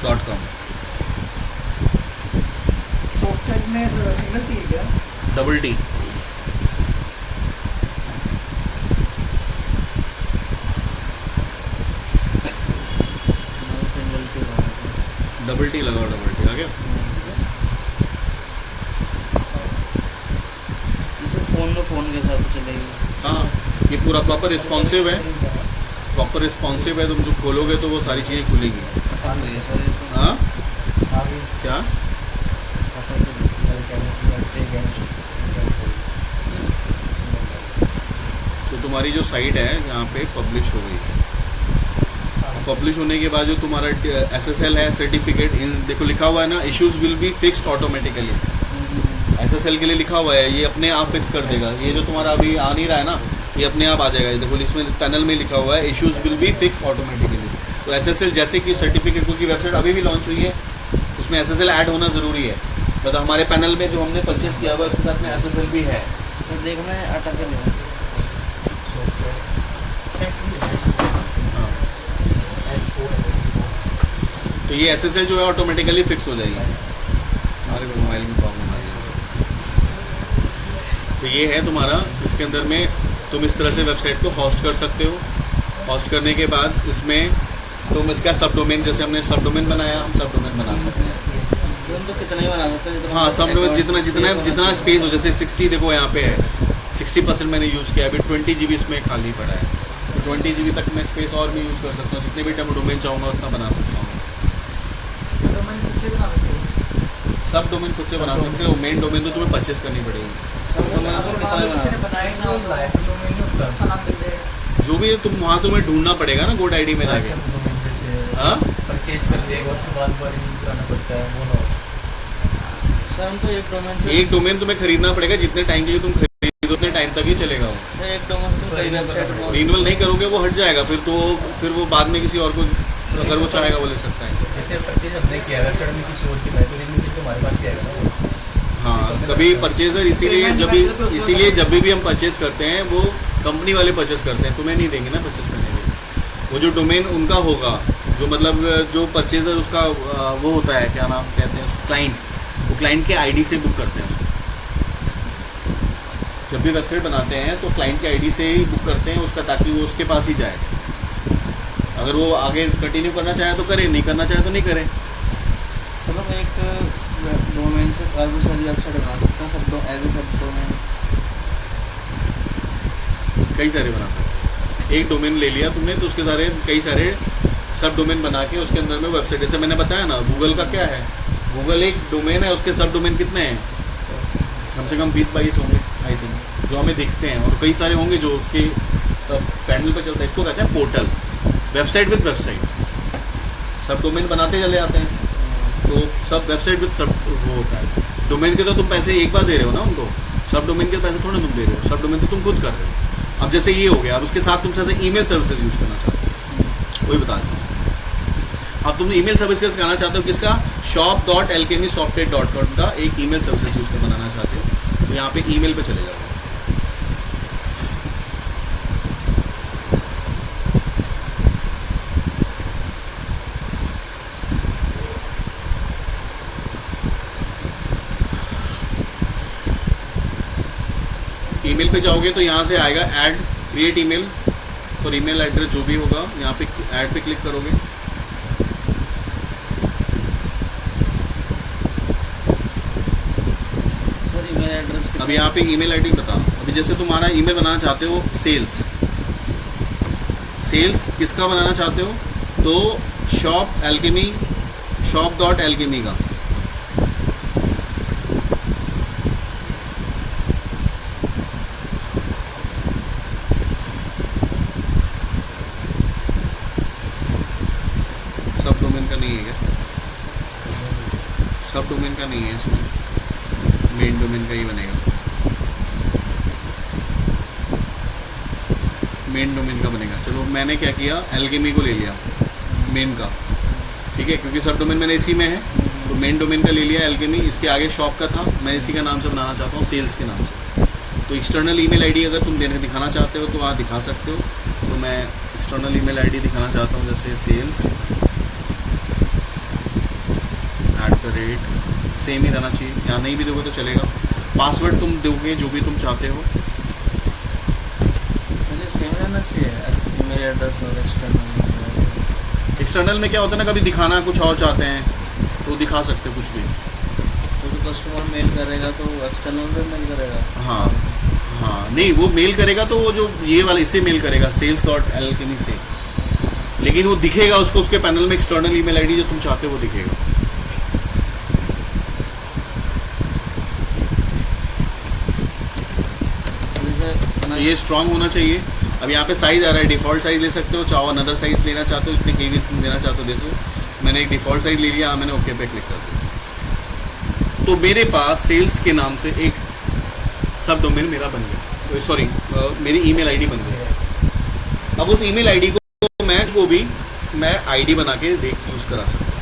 shop.alchemy.com। सॉफ्टवेयर में सिंगल टी क्या, double T. Single T double T लगाओ, डबल टी। आ गया? इसे फ़ोन के साथ चलेगी। हाँ, ये पूरा प्रॉपर रिस्पॉन्सिव है, प्रॉपर रिस्पॉन्सिव है। तुम जो खोलोगे तो वो सारी चीज़ें खुलेंगी। हाँ क्या? तो तुम्हारी जो साइट है यहाँ पे पब्लिश हो गई है। पब्लिश होने के बाद जो तुम्हारा SSL है सर्टिफिकेट, देखो लिखा हुआ है ना, issues will be fixed automatically. SSL के लिए लिखा हुआ है, ये अपने आप फिक्स कर देगा। ये जो तुम्हारा अभी आ नहीं रहा है ना, ये अपने आप आ जाएगा। देखो इसमें पैनल में लिखा हुआ है issues will be fix automatically. तो SSL जैसे कि सर्टिफिकेट की वेबसाइट अभी भी लॉन्च हुई है, उसमें SSL ऐड होना ज़रूरी है। मतलब हमारे पैनल में जो हमने परचेस किया हुआ है उसके साथ में SSL भी है। तो देख मैं अटक नहीं तो ये SSL जो है ऑटोमेटिकली फिक्स हो जाएगी। हमारे मोबाइल में प्रॉब्लम आ जाएगी। तो ये है तुम्हारा, इसके अंदर में तुम इस तरह से वेबसाइट को होस्ट कर सकते हो। होस्ट करने के बाद इसमें तुम इसका सब डोमेन, जैसे हमने सब डोमेन बनाया, हम सब डोमेन बना सकते हैं। तो कितना ही बना सकते हैं। हाँ, सब डोमेन जितना जितना जितना स्पेस हो, जैसे 60 देखो यहाँ पे है, 60% मैंने यूज़ किया। अभी 20 GB इसमें खाली पड़ा है, तो 20 GB तक मैं स्पेस और भी यूज़ कर सकता हूँ। जितने भी टाइम डोमेन चाहूँगा उतना बना सकता हूँ। सब डोमेन खुद से बना सकते हो। मेन डोमेन तो तुम्हें परचेस करनी पड़ेगी। जो भी है तुम वहाँ तुम्हें ढूंढना पड़ेगा ना GoDaddy में जाके। हाँ, परचेज कर देगा, उसके बाद बार यूज करना पड़ता है वो ना। सर हम तो एक डोमेन तुम्हें खरीदना पड़ेगा। जितने टाइम के लिए तुम खरीदो उतने टाइम तक ही चलेगा वो। एक डोमेन तो कई वेबसाइट रिन्यूअल नहीं करोगे वो हट जाएगा फिर वो बाद में किसी और को अगर वो चाहेगा वो ले सकता है। जैसे परचेज हमने किया वेबसाइट में किसी और की तो रिन्यूअल तो हमारे पास ही आएगा ना वो। हाँ, कभी परचेजर इसीलिए जब भी हम परचेज करते हैं वो कंपनी वाले परचेस करते हैं, तुम्हें नहीं देंगे ना परचेस करने के लिए। वो जो डोमेन उनका होगा, जो मतलब जो परचेजर उसका वो होता है, क्या नाम कहते हैं उसको, क्लाइंट, वो क्लाइंट के आईडी से बुक करते हैं उसको। जब भी वेबसाइट बनाते हैं तो क्लाइंट के आईडी से ही बुक करते हैं उसका, ताकि वो उसके पास ही जाए। अगर वो आगे कंटिन्यू करना चाहे तो करे, नहीं करना चाहे तो नहीं करे। चलो एक डोमेन से काफ़ी सारी वेबसाइट बना सकते हैं। सब एज ए सब डोमेन कई सारे बना सकते। एक डोमेन ले लिया तुमने तो उसके सारे कई सारे सब डोमेन बना के उसके अंदर में वेबसाइट, जैसे मैंने बताया ना, गूगल का क्या है, गूगल एक डोमेन है, उसके सब डोमेन कितने हैं, कम से कम 20-22 होंगे आई थिंक, जो हमें दिखते हैं। और कई सारे होंगे जो उसके पैनल पर चलता है। इसको कहते हैं पोर्टल, वेबसाइट विद वेबसाइट। सब डोमेन बनाते चले आते हैं, तो सब वेबसाइट विद सब वो होता है। डोमेन के तो तुम पैसे एक बार दे रहे हो ना उनको, सब डोमेन के पैसे थोड़े तुम दे रहे हो, सब डोमेन तो तुम खुद कर रहे हो। अब जैसे ये हो गया, अब उसके साथ तुम चाहते ईमेल सर्विसेज यूज़ करना चाहते हो, वही बता देता हूँ। अब तुम ईमेल सर्विसेज करना चाहते हो किसका, shop.alchemysoftware.com का एक ईमेल सर्विसेज यूज़ कर बनाना चाहते हो, तो यहाँ पे ईमेल पे चले जाओ। ईमेल पे जाओगे तो यहाँ से आएगा ऐड क्रिएट ईमेल और ईमेल एड्रेस जो भी होगा, यहाँ पे ऐड पे क्लिक करोगे। सर ईमेल एड्रेस अब यहाँ पे ईमेल आईडी बताओ। अभी जैसे तुम्हारा ईमेल बनाना चाहते हो सेल्स किसका बनाना चाहते हो, तो shop.alchemy का। सब डोमेन का नहीं है क्या, सब डोमेन का नहीं है, इसमें मेन डोमेन का ही बनेगा। मेन डोमेन का बनेगा। चलो मैंने क्या किया, एल्केमी को ले लिया मेन का, ठीक है, क्योंकि सब डोमेन मैंने इसी में है, तो मेन डोमेन का ले लिया एल्केमी। इसके आगे शॉप का था, मैं इसी का नाम से बनाना चाहता हूँ, सेल्स के नाम से। तो एक्सटर्नल ईमेल आईडी अगर तुम दिखाना चाहते हो तो वहाँ दिखा सकते हो। तो मैं एक्सटर्नल ईमेल आईडी दिखाना चाहता हूँ, जैसे सेल्स @ सेम ही रहना चाहिए, यहाँ नहीं भी दोगे तो चलेगा। पासवर्ड तुम दोगे जो भी तुम चाहते हो। सर ये सेम रहना चाहिए ईमेल एड्रेस और एक्सटर्नल। एक्सटर्नल में क्या होता है ना, कभी दिखाना कुछ और चाहते हैं तो दिखा सकते हो कुछ भी। तो कस्टमर मेल करेगा तो एक्सटर्नल पे मेल करेगा। हाँ हाँ, नहीं वो मेल करेगा तो वो जो ये वाला इससे मेल करेगा sales.alchemy से, लेकिन वो दिखेगा उसको उसके पैनल में एक्सटर्नल ईमेल आईडी जो तुम चाहते हो वो दिखेगा। ये स्ट्रांग होना चाहिए। अब यहाँ पे साइज़ आ रहा है, डिफ़ॉल्ट साइज़ ले सकते हो, चाहो अनदर साइज़ लेना चाहते हो, इतने केवी देना चाहते हो दे दो। मैंने एक डिफ़ॉल्ट साइज़ ले लिया, मैंने ओके पे क्लिक कर दिया। तो मेरे पास सेल्स के नाम से एक सब डोमेन मेरा बन गया, सॉरी मेरी ईमेल आईडी बन गई। अब उस ईमेल आईडी को भी मैं आईडी बना के यूज़ करा सकता हूँ,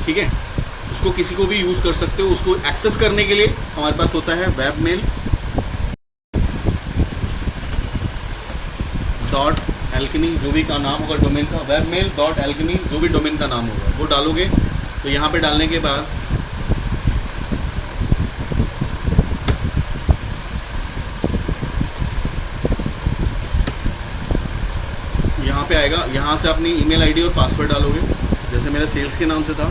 ठीक है। उसको किसी को भी यूज़ कर सकते हो। उसको एक्सेस करने के लिए हमारे पास होता है वेबमेल डॉट एल्केमी, जो भी का नाम होगा डोमेन का, वेबमेल डॉट एल्केमी जो भी डोमेन का नाम होगा वो डालोगे। तो यहाँ पे डालने के बाद यहाँ पे आएगा, यहाँ से अपनी ईमेल आईडी और पासवर्ड डालोगे, जैसे मेरा सेल्स के नाम से था।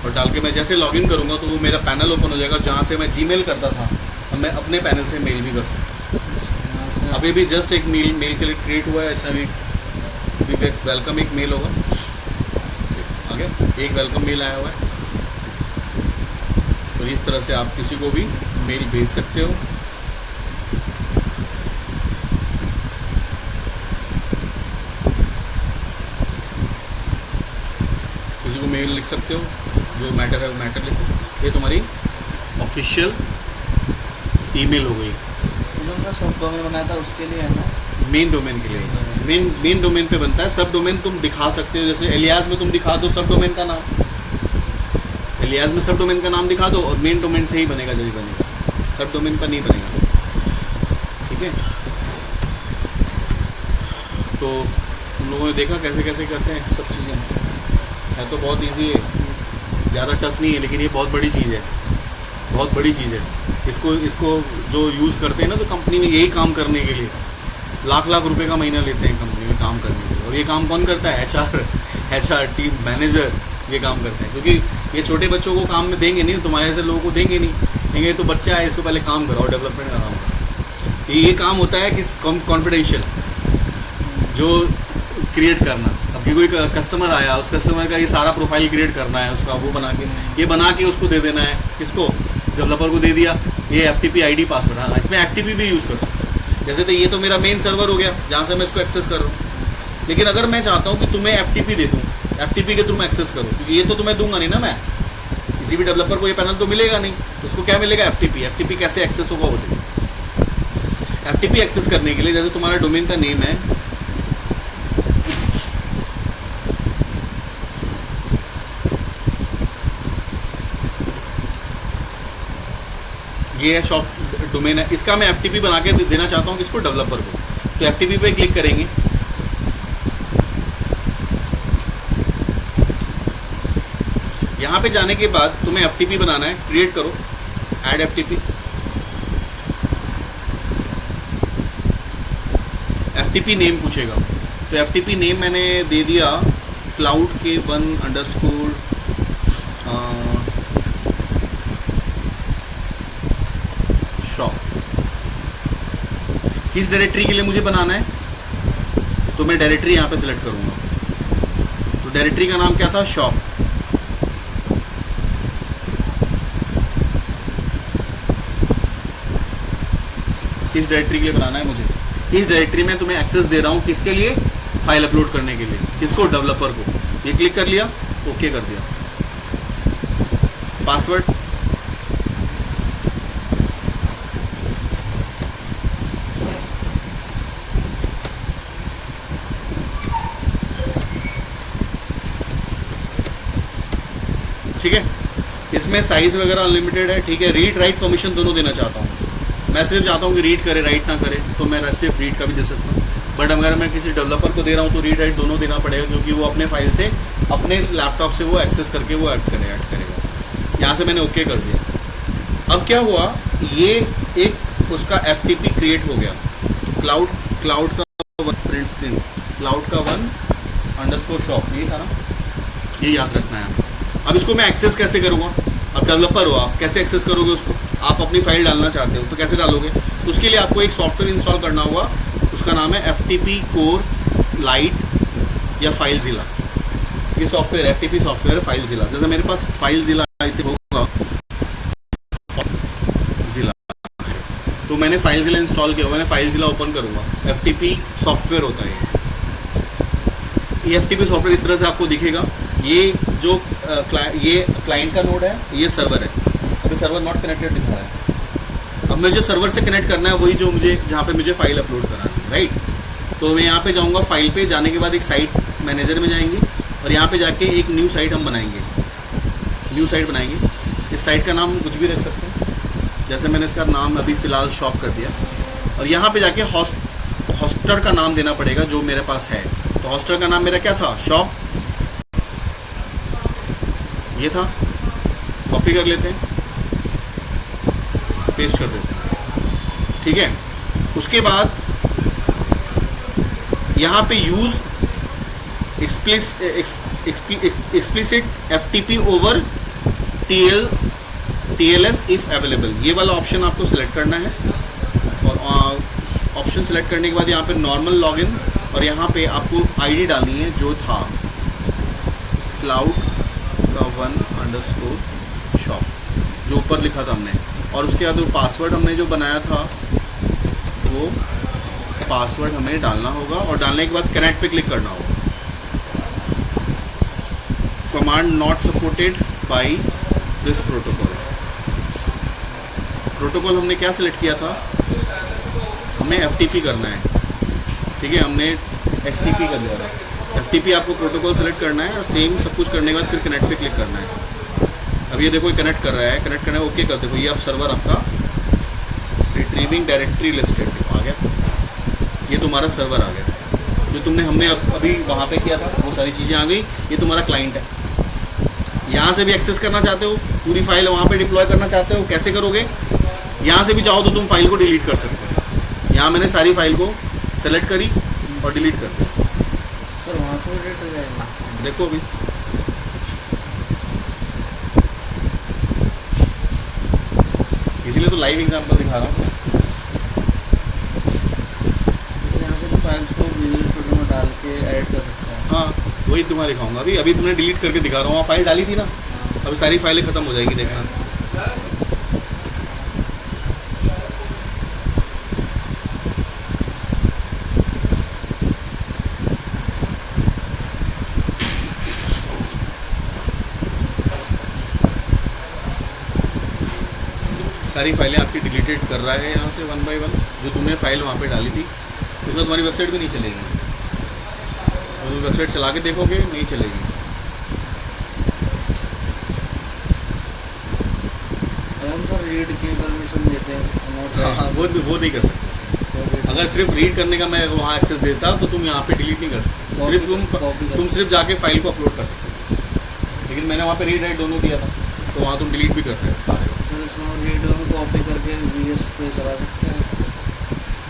और डाल के मैं जैसे लॉगिन करूँगा तो वो मेरा पैनल ओपन हो जाएगा, जहाँ से मैं जीमेल करता था अब मैं अपने पैनल से मेल भी कर सकता हूँ। अभी भी जस्ट एक मेल के लिए क्रिएट हुआ है, ऐसा भी वेलकम एक मेल होगा, आगे एक वेलकम मेल आया हुआ है। तो इस तरह से आप किसी को भी मेल भेज सकते हो। किसी को मेल लिख सकते हो, जो मैटर है वो मैटर लिखो। ये तुम्हारी ऑफिशियल ईमेल हो गई। जो मैं सब डोमेन बनाया था उसके लिए है ना, मेन डोमेन के लिए, मेन डोमेन पे बनता है। सब डोमेन तुम दिखा सकते हो, जैसे एलियास में तुम दिखा दो सब डोमेन का नाम, एलियास में सब डोमेन का नाम दिखा दो और मेन डोमेन से ही बनेगा जब बनेगा, सब डोमेन पर नहीं बनेगा, ठीक है। तो तुम लोगों ने देखा कैसे कैसे करते हैं सब चीज़ें। है तो बहुत इजी है, ज़्यादा टफ नहीं है, लेकिन ये बहुत बड़ी चीज़ है, बहुत बड़ी चीज़ है। इसको जो यूज़ करते हैं ना, तो कंपनी में यही काम करने के लिए लाख लाख रुपए का महीना लेते हैं कंपनी में काम करने के लिए। और ये काम कौन करता है? एचआर टीम मैनेजर ये काम करते हैं, क्योंकि ये छोटे बच्चों को काम में देंगे नहीं, तुम्हारे ऐसे लोगों को देंगे नहीं, तो बच्चा है इसको पहले काम कराओ, डेवलपमेंट का काम कराओ। ये काम होता है कि कॉन्फिडेंशियल जो क्रिएट करना। अब कि कोई कस्टमर आया, उस कस्टमर का ये सारा प्रोफाइल क्रिएट करना है उसका, वो बना के उसको दे देना है, किसको? डेवलपर को दे दिया। ये FTP ID पासवर्ड, हाँ इसमें FTP भी यूज़ कर सकते हो। जैसे तो ये तो मेरा मेन सर्वर हो गया जहाँ से मैं इसको एक्सेस कर रहा हूँ, लेकिन अगर मैं चाहता हूँ कि तुम्हें FTP दे दूँ, FTP के थ्रू मैं एक्सेस करूँ, क्योंकि ये तो तुम्हें दूंगा नहीं ना मैं, किसी भी डेवलपर को ये पैनल तो मिलेगा नहीं, उसको क्या मिलेगा? FTP कैसे एक्सेस होगा वो देखो। FTP एक्सेस करने के लिए जैसे तुम्हारा डोमेन का नेम है, ये है शॉप डोमेन है, इसका मैं FTP बना के देना चाहता हूँ किसको? डेवलपर को। तो FTP पे क्लिक करेंगे, यहाँ पे जाने के बाद तुम्हें FTP बनाना है, क्रिएट करो, ऐड FTP। FTP नेम पूछेगा, तो FTP नेम मैंने दे दिया cloud_k1_ शॉप। किस डायरेक्टरी के लिए मुझे बनाना है? तो मैं डायरेक्टरी यहाँ पे सिलेक्ट करूँगा। तो डायरेक्टरी का नाम क्या था? शॉप। इस डायरेक्टरी के लिए बनाना है मुझे। इस डायरेक्टरी में तुम्हें एक्सेस दे रहा हूँ, किसके लिए? फाइल अपलोड करने के लिए। किसको? डेवलपर को। ये क्लिक कर लिया, ओके कर दिया। पासवर्ड, ठीक है। इसमें साइज वगैरह अनलिमिटेड है, ठीक है। रीड राइट परमिशन दोनों देना चाहता हूँ। मैं सिर्फ चाहता हूँ कि रीड करे, राइट ना करे, तो मैं सिर्फ रीड का भी दे सकता हूँ। बट अगर मैं किसी डेवलपर को दे रहा हूँ तो रीड राइट दोनों देना पड़ेगा, क्योंकि वो अपने फाइल से, अपने लैपटॉप से वो एक्सेस करके वो ऐड करेगा। यहाँ से मैंने ओके कर दिया। अब क्या हुआ, ये एक उसका FTP क्रिएट हो गया, क्लाउड का प्रिंट स्क्रीन, क्लाउड का _shop, ये था ना, ये याद रखना है। अब इसको मैं एक्सेस कैसे करूँगा? अब डेवलपर हो आप, कैसे एक्सेस करोगे उसको? आप अपनी फाइल डालना चाहते हो तो कैसे डालोगे? तो उसके लिए आपको एक सॉफ्टवेयर इंस्टॉल करना होगा, उसका नाम है FTP Core Lite या FileZilla। ये सॉफ्टवेयर FTP सॉफ्टवेयर है फाइलज़िला। जैसे मेरे पास फाइलज़िला होगा ज़िला, तो मैंने फाइलज़िला इंस्टॉल किया, मैंने फाइलज़िला ओपन करूँगा, FTP सॉफ्टवेयर होता है ये FTP सॉफ्टवेयर इस तरह से आपको दिखेगा। ये जो ये क्लाइंट का नोड है, ये सर्वर है। अभी सर्वर नॉट कनेक्टेड दिखा रहा है। अब मैं जो सर्वर से कनेक्ट करना है वही जो मुझे जहाँ पे मुझे फाइल अपलोड करानी है, राइट। तो मैं यहाँ पे जाऊँगा, फाइल पे जाने के बाद एक साइट मैनेजर में जाएंगे और यहाँ पे जाके एक न्यू साइट हम बनाएंगे, न्यू साइट बनाएंगे। इस साइट का नाम कुछ भी रख सकते हैं, जैसे मैंने इसका नाम अभी फ़िलहाल शॉप कर दिया। और यहाँ पे जाके हॉस्टर का नाम देना पड़ेगा जो मेरे पास है। तो हॉस्टर का नाम मेरा क्या था, शॉप, ये था। कॉपी कर लेते हैं, पेस्ट कर देते हैं, ठीक है। उसके बाद यहाँ पे use explicit FTP over TLS if available, ये वाला ऑप्शन आपको सेलेक्ट करना है। और ऑप्शन सेलेक्ट करने के बाद यहाँ पे नॉर्मल लॉगिन, और यहाँ पे आपको ID डालनी है जो था cloud का 1_shop जो ऊपर लिखा था हमने। और उसके बाद वो पासवर्ड हमने जो बनाया था वो पासवर्ड हमें डालना होगा, और डालने के बाद कनेक्ट पे क्लिक करना होगा। Command not supported by this protocol. Protocol हमने क्या सिलेक्ट किया था, हमें FTP करना है, ठीक है। हमने STP कर लिया था। FTP आपको प्रोटोकॉल सेलेक्ट करना है और सेम सब कुछ करने के बाद फिर कनेक्ट पे क्लिक करना है। अब ये देखो ये कनेक्ट कर रहा है, कनेक्ट करना है, ओके कर देखो, ये अब सर्वर आपका रिट्रीविंग डायरेक्टरी लिस्टेड आ गया। ये तुम्हारा सर्वर आ गया, जो तुमने हमने अभी वहाँ पे किया था वो सारी चीज़ें आ गई। ये तुम्हारा क्लाइंट है। यहाँ से भी एक्सेस करना चाहते हो, पूरी फाइल वहाँ पे डिप्लॉय करना चाहते हो, कैसे करोगे। यहाँ से भी चाहो तो तुम फाइल को डिलीट कर सकते हो। यहाँ मैंने सारी फाइल को सेलेक्ट करी और डिलीट कर दी। सर वहाँ से भी डिलीट हो जाएगा, देखो अभी इसीलिए तो लाइव एग्जांपल दिखा रहा हूँ। यहाँ से भी फाइल्स को विजुअल स्टूडियो में डाल के एडिट कर सकते हैं। हाँ वही तुम्हारा दिखाऊंगा। अभी तुमने डिलीट करके दिखा रहा हूँ, वहाँ फाइल डाली थी ना, अभी सारी फाइलें ख़त्म हो जाएगी, देखना। सारी फाइलें आपकी डिलीटेड कर रहा है यहाँ से 1 बाय 1। जो तुमने फाइल वहाँ पे डाली थी उसमें तुम्हारी वेबसाइट भी नहीं चलेगी। और तुम वेबसाइट चला के देखोगे नहीं चलेगी। अगर हम सर रीड की परमिशन देते हैं, हाँ वो नहीं कर सकते। अगर सिर्फ रीड करने का मैं वहाँ एक्सेस देता तो तुम यहाँ पे डिलीट नहीं कर सकते, सिर्फ तुम सिर्फ जाके फाइल को अपलोड कर सकते हो। लेकिन मैंने वहाँ पे रीड राइट दोनों दिया था, तो वहाँ तुम डिलीट भी कर सकते हो। सर इसमें वीडियो में कॉपी करके VS पे चला सकते हैं,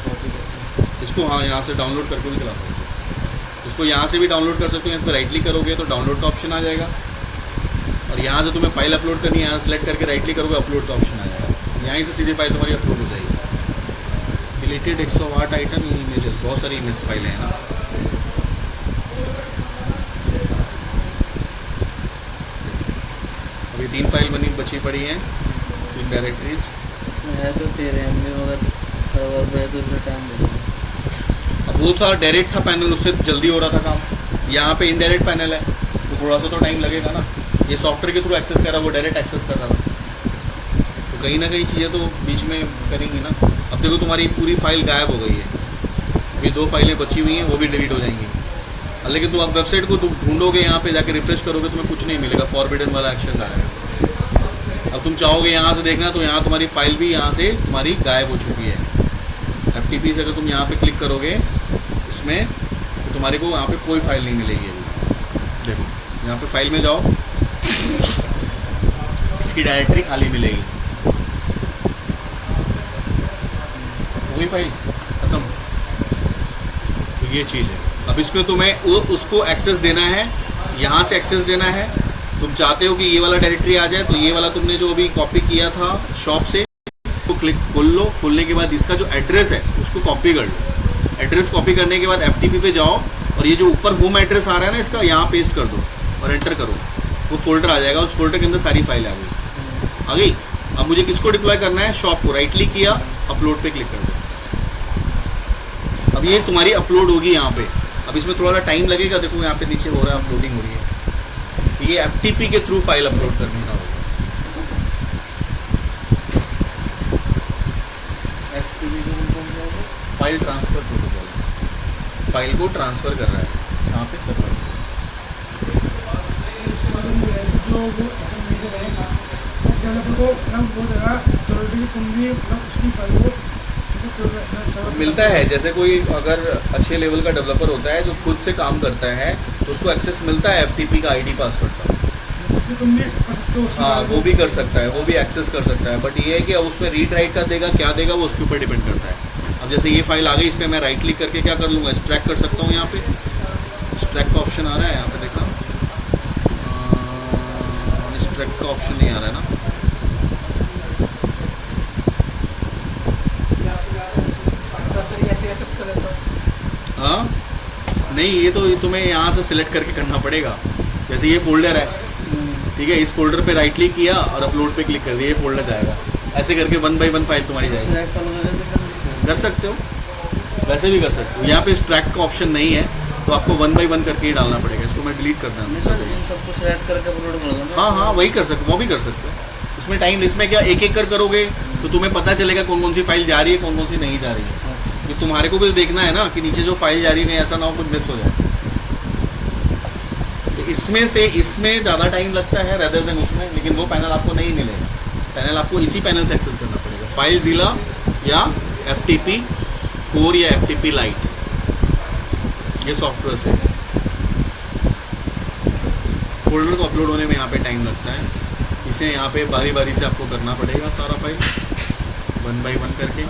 कॉपी करके इसको हाँ यहाँ से डाउनलोड करके भी चला सकते हो। इसको यहाँ से भी डाउनलोड कर सकते हो। यहाँ पर राइट क्लिक करोगे तो डाउनलोड का ऑप्शन आ जाएगा, और यहाँ से तुम्हें फाइल अपलोड करनी है, यहाँ सेलेक्ट करके राइट क्लिक करोगे, अपलोड का ऑप्शन आ जाएगा। यहीं से सीधी फाइल तुम्हारी अपलोड हो जाएगी। डिलीटेड 108 आइटम इमेजेस, बहुत सारी इमेज फाइलें हैं ना। अभी 3 फाइल बची पड़ी हैं इन डायरेक्टरीज है तो 13 MB, मगर सर्वर पे तो इसमें टाइम लगेगा। अब वो था डायरेक्ट था पैनल, उससे जल्दी हो रहा था काम। यहाँ पे इनडायरेक्ट पैनल है तो थोड़ा सा तो टाइम लगेगा ना। ये सॉफ्टवेयर के थ्रू एक्सेस कर रहा है, वो डायरेक्ट एक्सेस कर रहा था, तो कहीं ना कहीं चीज़ें तो बीच में करेंगी ना। अब देखो तुम्हारी पूरी फाइल गायब हो गई है, अभी 2 फाइलें बची हुई हैं, वो भी डिलीट हो जाएंगी। लेकिन तुम अब वेबसाइट को तुम ढूंढोगे, यहाँ पे जाके रिफ्रेश करोगे, तुम्हें कुछ नहीं मिलेगा, फॉरबिडन वाला एक्शन आएगा। अब तुम चाहोगे यहाँ से देखना तो यहाँ तुम्हारी फाइल भी यहाँ से तुम्हारी गायब हो चुकी है। FTP से अगर तुम यहाँ पे क्लिक करोगे उसमें तो तुम्हारे को यहाँ पे कोई फाइल नहीं मिलेगी अभी। देखो यहाँ पे फाइल में जाओ, इसकी डायरेक्टरी खाली मिलेगी, वही फाइल खत्म। तो ये चीज़ है। अब इसमें तुम्हें उसको एक्सेस देना है, यहाँ से एक्सेस देना है। तुम चाहते हो कि ये वाला डायरेक्टरी आ जाए, तो ये वाला तुमने जो अभी कॉपी किया था शॉप से, तो क्लिक खोल लो। खोलने के बाद इसका जो एड्रेस है उसको कॉपी कर लो। एड्रेस कॉपी करने के बाद FTP पे जाओ, और ये जो ऊपर होम एड्रेस आ रहा है ना इसका, यहाँ पेस्ट कर दो। और एंटर करो, वो फोल्डर आ जाएगा, उस फोल्डर के अंदर सारी फाइल आ गई। अब मुझे किसको डिप्लॉय करना है, शॉप को। राइट क्लिक किया, अपलोड पे क्लिक कर दो। अब ये तुम्हारी अपलोड होगी यहाँ पे। अब इसमें थोड़ा सा टाइम लगेगा, देखो यहाँ पे नीचे हो रहा है, अपलोडिंग हो रही है। ये FTP के थ्रू फाइल अपलोड करने का होगा। फाइल ट्रांसफर प्रोटोकॉल, फाइल को ट्रांसफर कर रहा है यहाँ पे सर्वर। जो वो डेवलपर को मतलब वो देगा ऑथोरिटी तुम भी मतलब उसकी फाइल को मिलता है। जैसे कोई अगर अच्छे लेवल का डेवलपर होता है जो खुद से काम करता है तो उसको एक्सेस मिलता है FTP का ID पासवर्ड का। तुम भी कर सकते हो। हाँ, वो भी कर सकता है, वो भी एक्सेस कर सकता है। बट ये है कि अब उसमें रीड राइट का देगा, क्या देगा वो उसके ऊपर डिपेंड करता है। अब जैसे ये फाइल आ गई, इस पर मैं राइट क्लिक करके क्या कर लूँगा, एक्सट्रैक्ट कर सकता हूँ। यहाँ पे एक्सट्रैक्ट का ऑप्शन आ रहा है, यहाँ पे देखना, एक्सट्रैक्ट का ऑप्शन नहीं आ रहा है ना। हाँ नहीं, ये तो तुम्हें यहाँ से सिलेक्ट करके करना पड़ेगा। जैसे ये फोल्डर है, ठीक है, इस फोल्डर पे राइट क्लिक किया और अपलोड पे क्लिक कर दिया, ये फोल्डर जाएगा। ऐसे करके 1 बाय 1 फाइल तुम्हारी जाएगी। कर सकते हो, वैसे भी कर सकते हो। यहाँ पे ट्रैक का ऑप्शन नहीं है तो आपको 1 बाय 1 करके ही डालना पड़ेगा। इसको मैं डिलीट करता हूँ। इन सबको सेलेक्ट करके अपलोड कर दूँगा। हाँ हाँ, वही कर सकते हो, वो भी कर सकते हो। उसमें टाइम, इसमें क्या एक एक कर करोगे तो तुम्हें पता चलेगा कौन कौन सी फाइल जा रही है, कौन कौन सी नहीं जा रही है। ये तुम्हारे को भी देखना है ना कि नीचे जो फाइल जा रही है ऐसा ना हो कुछ मिस हो जाए। तो इसमें ज़्यादा टाइम लगता है रेदर देन उसमें, लेकिन वो पैनल आपको नहीं मिलेगा। पैनल आपको इसी पैनल से एक्सेस करना पड़ेगा, फाइलज़िला या FTP कोर या FTP लाइट, ये सॉफ्टवेयर से। फोल्डर को अपलोड होने में यहाँ पे टाइम लगता है। इसे यहाँ पे बारी बारी से आपको करना पड़ेगा सारा फाइल 1 बाय 1 करके।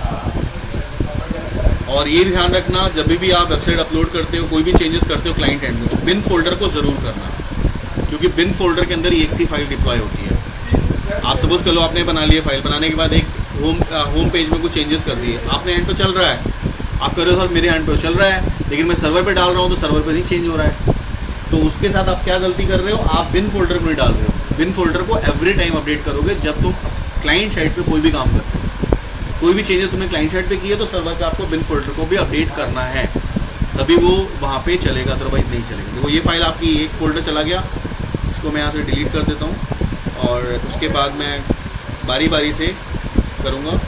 और ये ध्यान रखना, जब भी आप वेबसाइट अपलोड करते हो, कोई भी चेंजेस करते हो क्लाइंट एंड में, तो बिन फोल्डर को ज़रूर करना, क्योंकि बिन फोल्डर के अंदर exe फाइल डिप्लॉय होती है। आप सपोज कर लो आपने बना लिया फाइल, बनाने के बाद एक होम पेज में कुछ चेंजेस कर दिए, आपने एंड पे चल रहा है, आप कह रहे हो सर मेरे एंड पे चल रहा है, लेकिन मैं सर्वर पे डाल रहा हूँ तो सर्वर पे नहीं चेंज हो रहा है। तो उसके साथ आप क्या गलती कर रहे हो, आप बिन फोल्डर में डाल रहे हो। बिन फोल्डर को एवरी टाइम अपडेट करोगे जब तुम क्लाइंट साइड पे कोई भी काम करते हो। कोई भी चेंजेस तुमने क्लाइंट साइड पे किए तो सर्वर पे आपको बिन फोल्डर को भी अपडेट करना है, तभी वो वहाँ पे चलेगा, अदरवाइज नहीं चलेगा। देखो ये फाइल आपकी एक फोल्डर चला गया, इसको मैं यहाँ से डिलीट कर देता हूँ और उसके बाद मैं बारी बारी से करूँगा।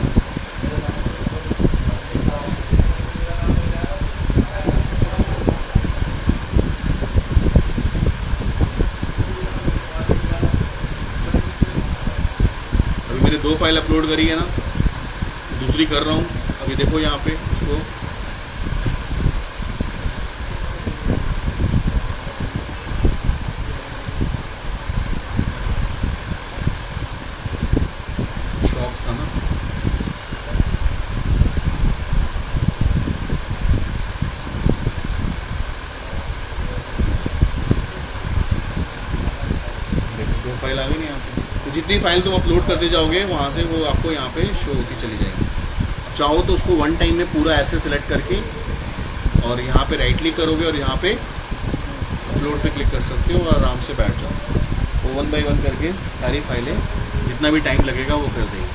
अभी मैंने 2 फाइल अपलोड करी है ना, दूसरी कर रहा हूँ। अभी देखो यहाँ पे इसको शॉप था ना, देखो 2 फाइल आ गई ना यहाँ पे। तो जितनी फाइल तुम अपलोड करते जाओगे वहाँ से वो आपको यहाँ पे शो होती चली जाएगी। चाहो तो उसको 1 टाइम में पूरा ऐसे सिलेक्ट करके और यहाँ पे राइट क्लिक करोगे और यहाँ पे अपलोड पे क्लिक कर सकते हो और आराम से बैठ जाओ। वो 1 बाय 1 करके सारी फाइलें जितना भी टाइम लगेगा वो कर देगी।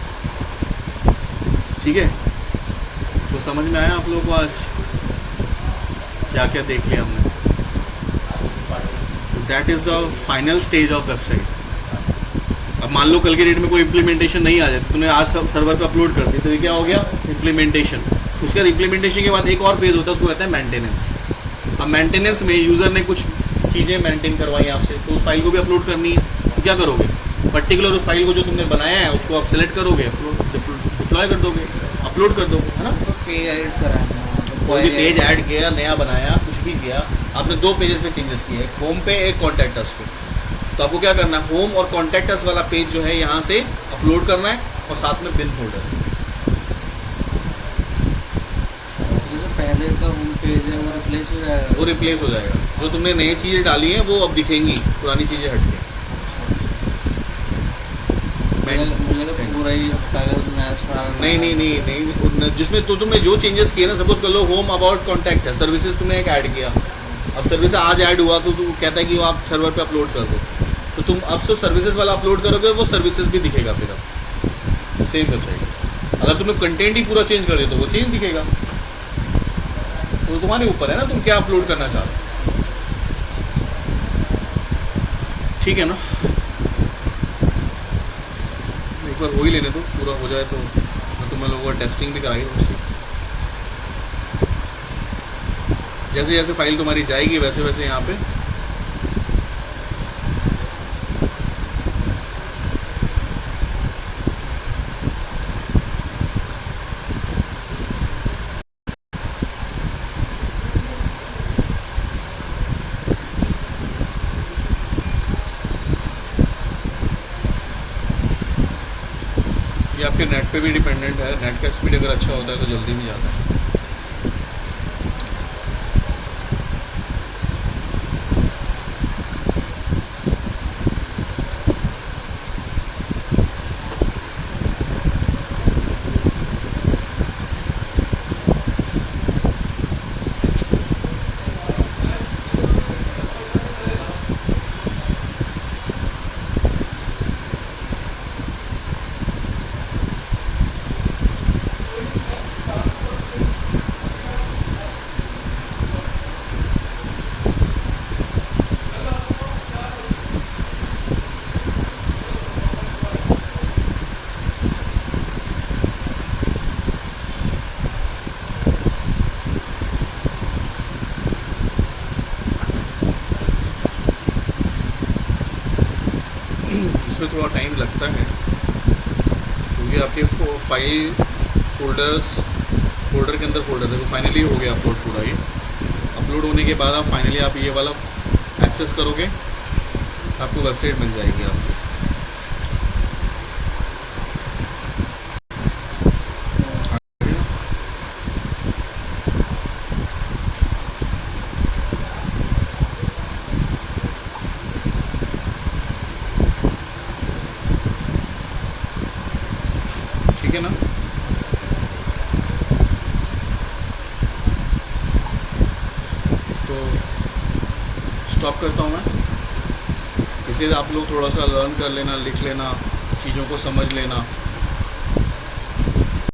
ठीक है, तो समझ में आया आप लोगों को आज क्या क्या देख लिया हमने। That is the final stage of website. अब मान लो कल के डेट में कोई इम्प्लीमेंटेशन नहीं आ जाती, तुमने आज सर्वर पे अपलोड कर दी, तो ये क्या हो गया, इम्प्लीमेंटेशन। उसके बाद इम्प्लीमेंटेशन के बाद एक और फेज़ होता है, उसको कहते हैं मेंटेनेंस। अब मेंटेनेंस में यूज़र ने कुछ चीज़ें मेंटेन करवाई आपसे, तो उस फाइल को भी अपलोड करनी है, तो क्या करोगे, पर्टिकुलर उस फाइल को जो तुमने बनाया है उसको आप सेलेक्ट करोगे, डिप्लॉय कर दोगे, अपलोड कर दोगे, है ना। पेज एडिट करा, कोई भी पेज ऐड किया, नया बनाया, कुछ भी किया, आपने 2 पेजेस पे चेंजेस किए, एक होम पे एक कॉन्टैक्ट अस पे। तो आपको क्या करना है, होम और कॉन्टैक्ट अस वाला पेज जो है यहाँ से अपलोड करना है और साथ में बिन फोल्डर। जैसे पहले का होम पेज है वो रिप्लेस हो जाएगा, वो रिप्लेस हो जाएगा, जो तुमने नई चीज़ें डाली हैं वो अब दिखेंगी, पुरानी चीज़ें हट के। मुझे तो पूरा ही हटा कर नहीं, जिसमें तो तुमने जो चेंजेस किए ना, सपोज कर लो होम अबाउट कॉन्टैक्ट है, सर्विसेज तुमने एक ऐड किया, अब सर्विस आज ऐड हुआ तो तू कहता है कि वो आप सर्वर पे अपलोड कर दो, तो तुम अब सो सर्विसेज वाला अपलोड करोगे, वो सर्विसेज भी दिखेगा फिर अब सेम वेबसाइट। अगर तुमने कंटेंट ही पूरा चेंज कर दिया तो वो चेंज दिखेगा। तो तुम्हारे ऊपर है ना तुम क्या अपलोड करना चाह रहे हो। ठीक है ना, एक बार हो ही लेने दो, पूरा हो जाए तो मैं लोगों को टेस्टिंग भी कराई उसकी। जैसे जैसे फाइल तुम्हारी जाएगी वैसे वैसे यहाँ पे ये आपके नेट पे भी डिपेंडेंट है। नेट का स्पीड अगर अच्छा होता है तो जल्दी भी जाता है। इसमें थोड़ा टाइम लगता है क्योंकि आपके फाइल फोल्डर के अंदर फोल्डर देखो फाइनली हो गया अपलोड पूरा। ये अपलोड होने के बाद आप फाइनली आप ये वाला एक्सेस करोगे, आपको वेबसाइट मिल जाएगी आपको। ठीक है ना, तो स्टॉप करता हूँ मैं। इसे आप लोग थोड़ा सा लर्न कर लेना, लिख लेना, चीज़ों को समझ लेना।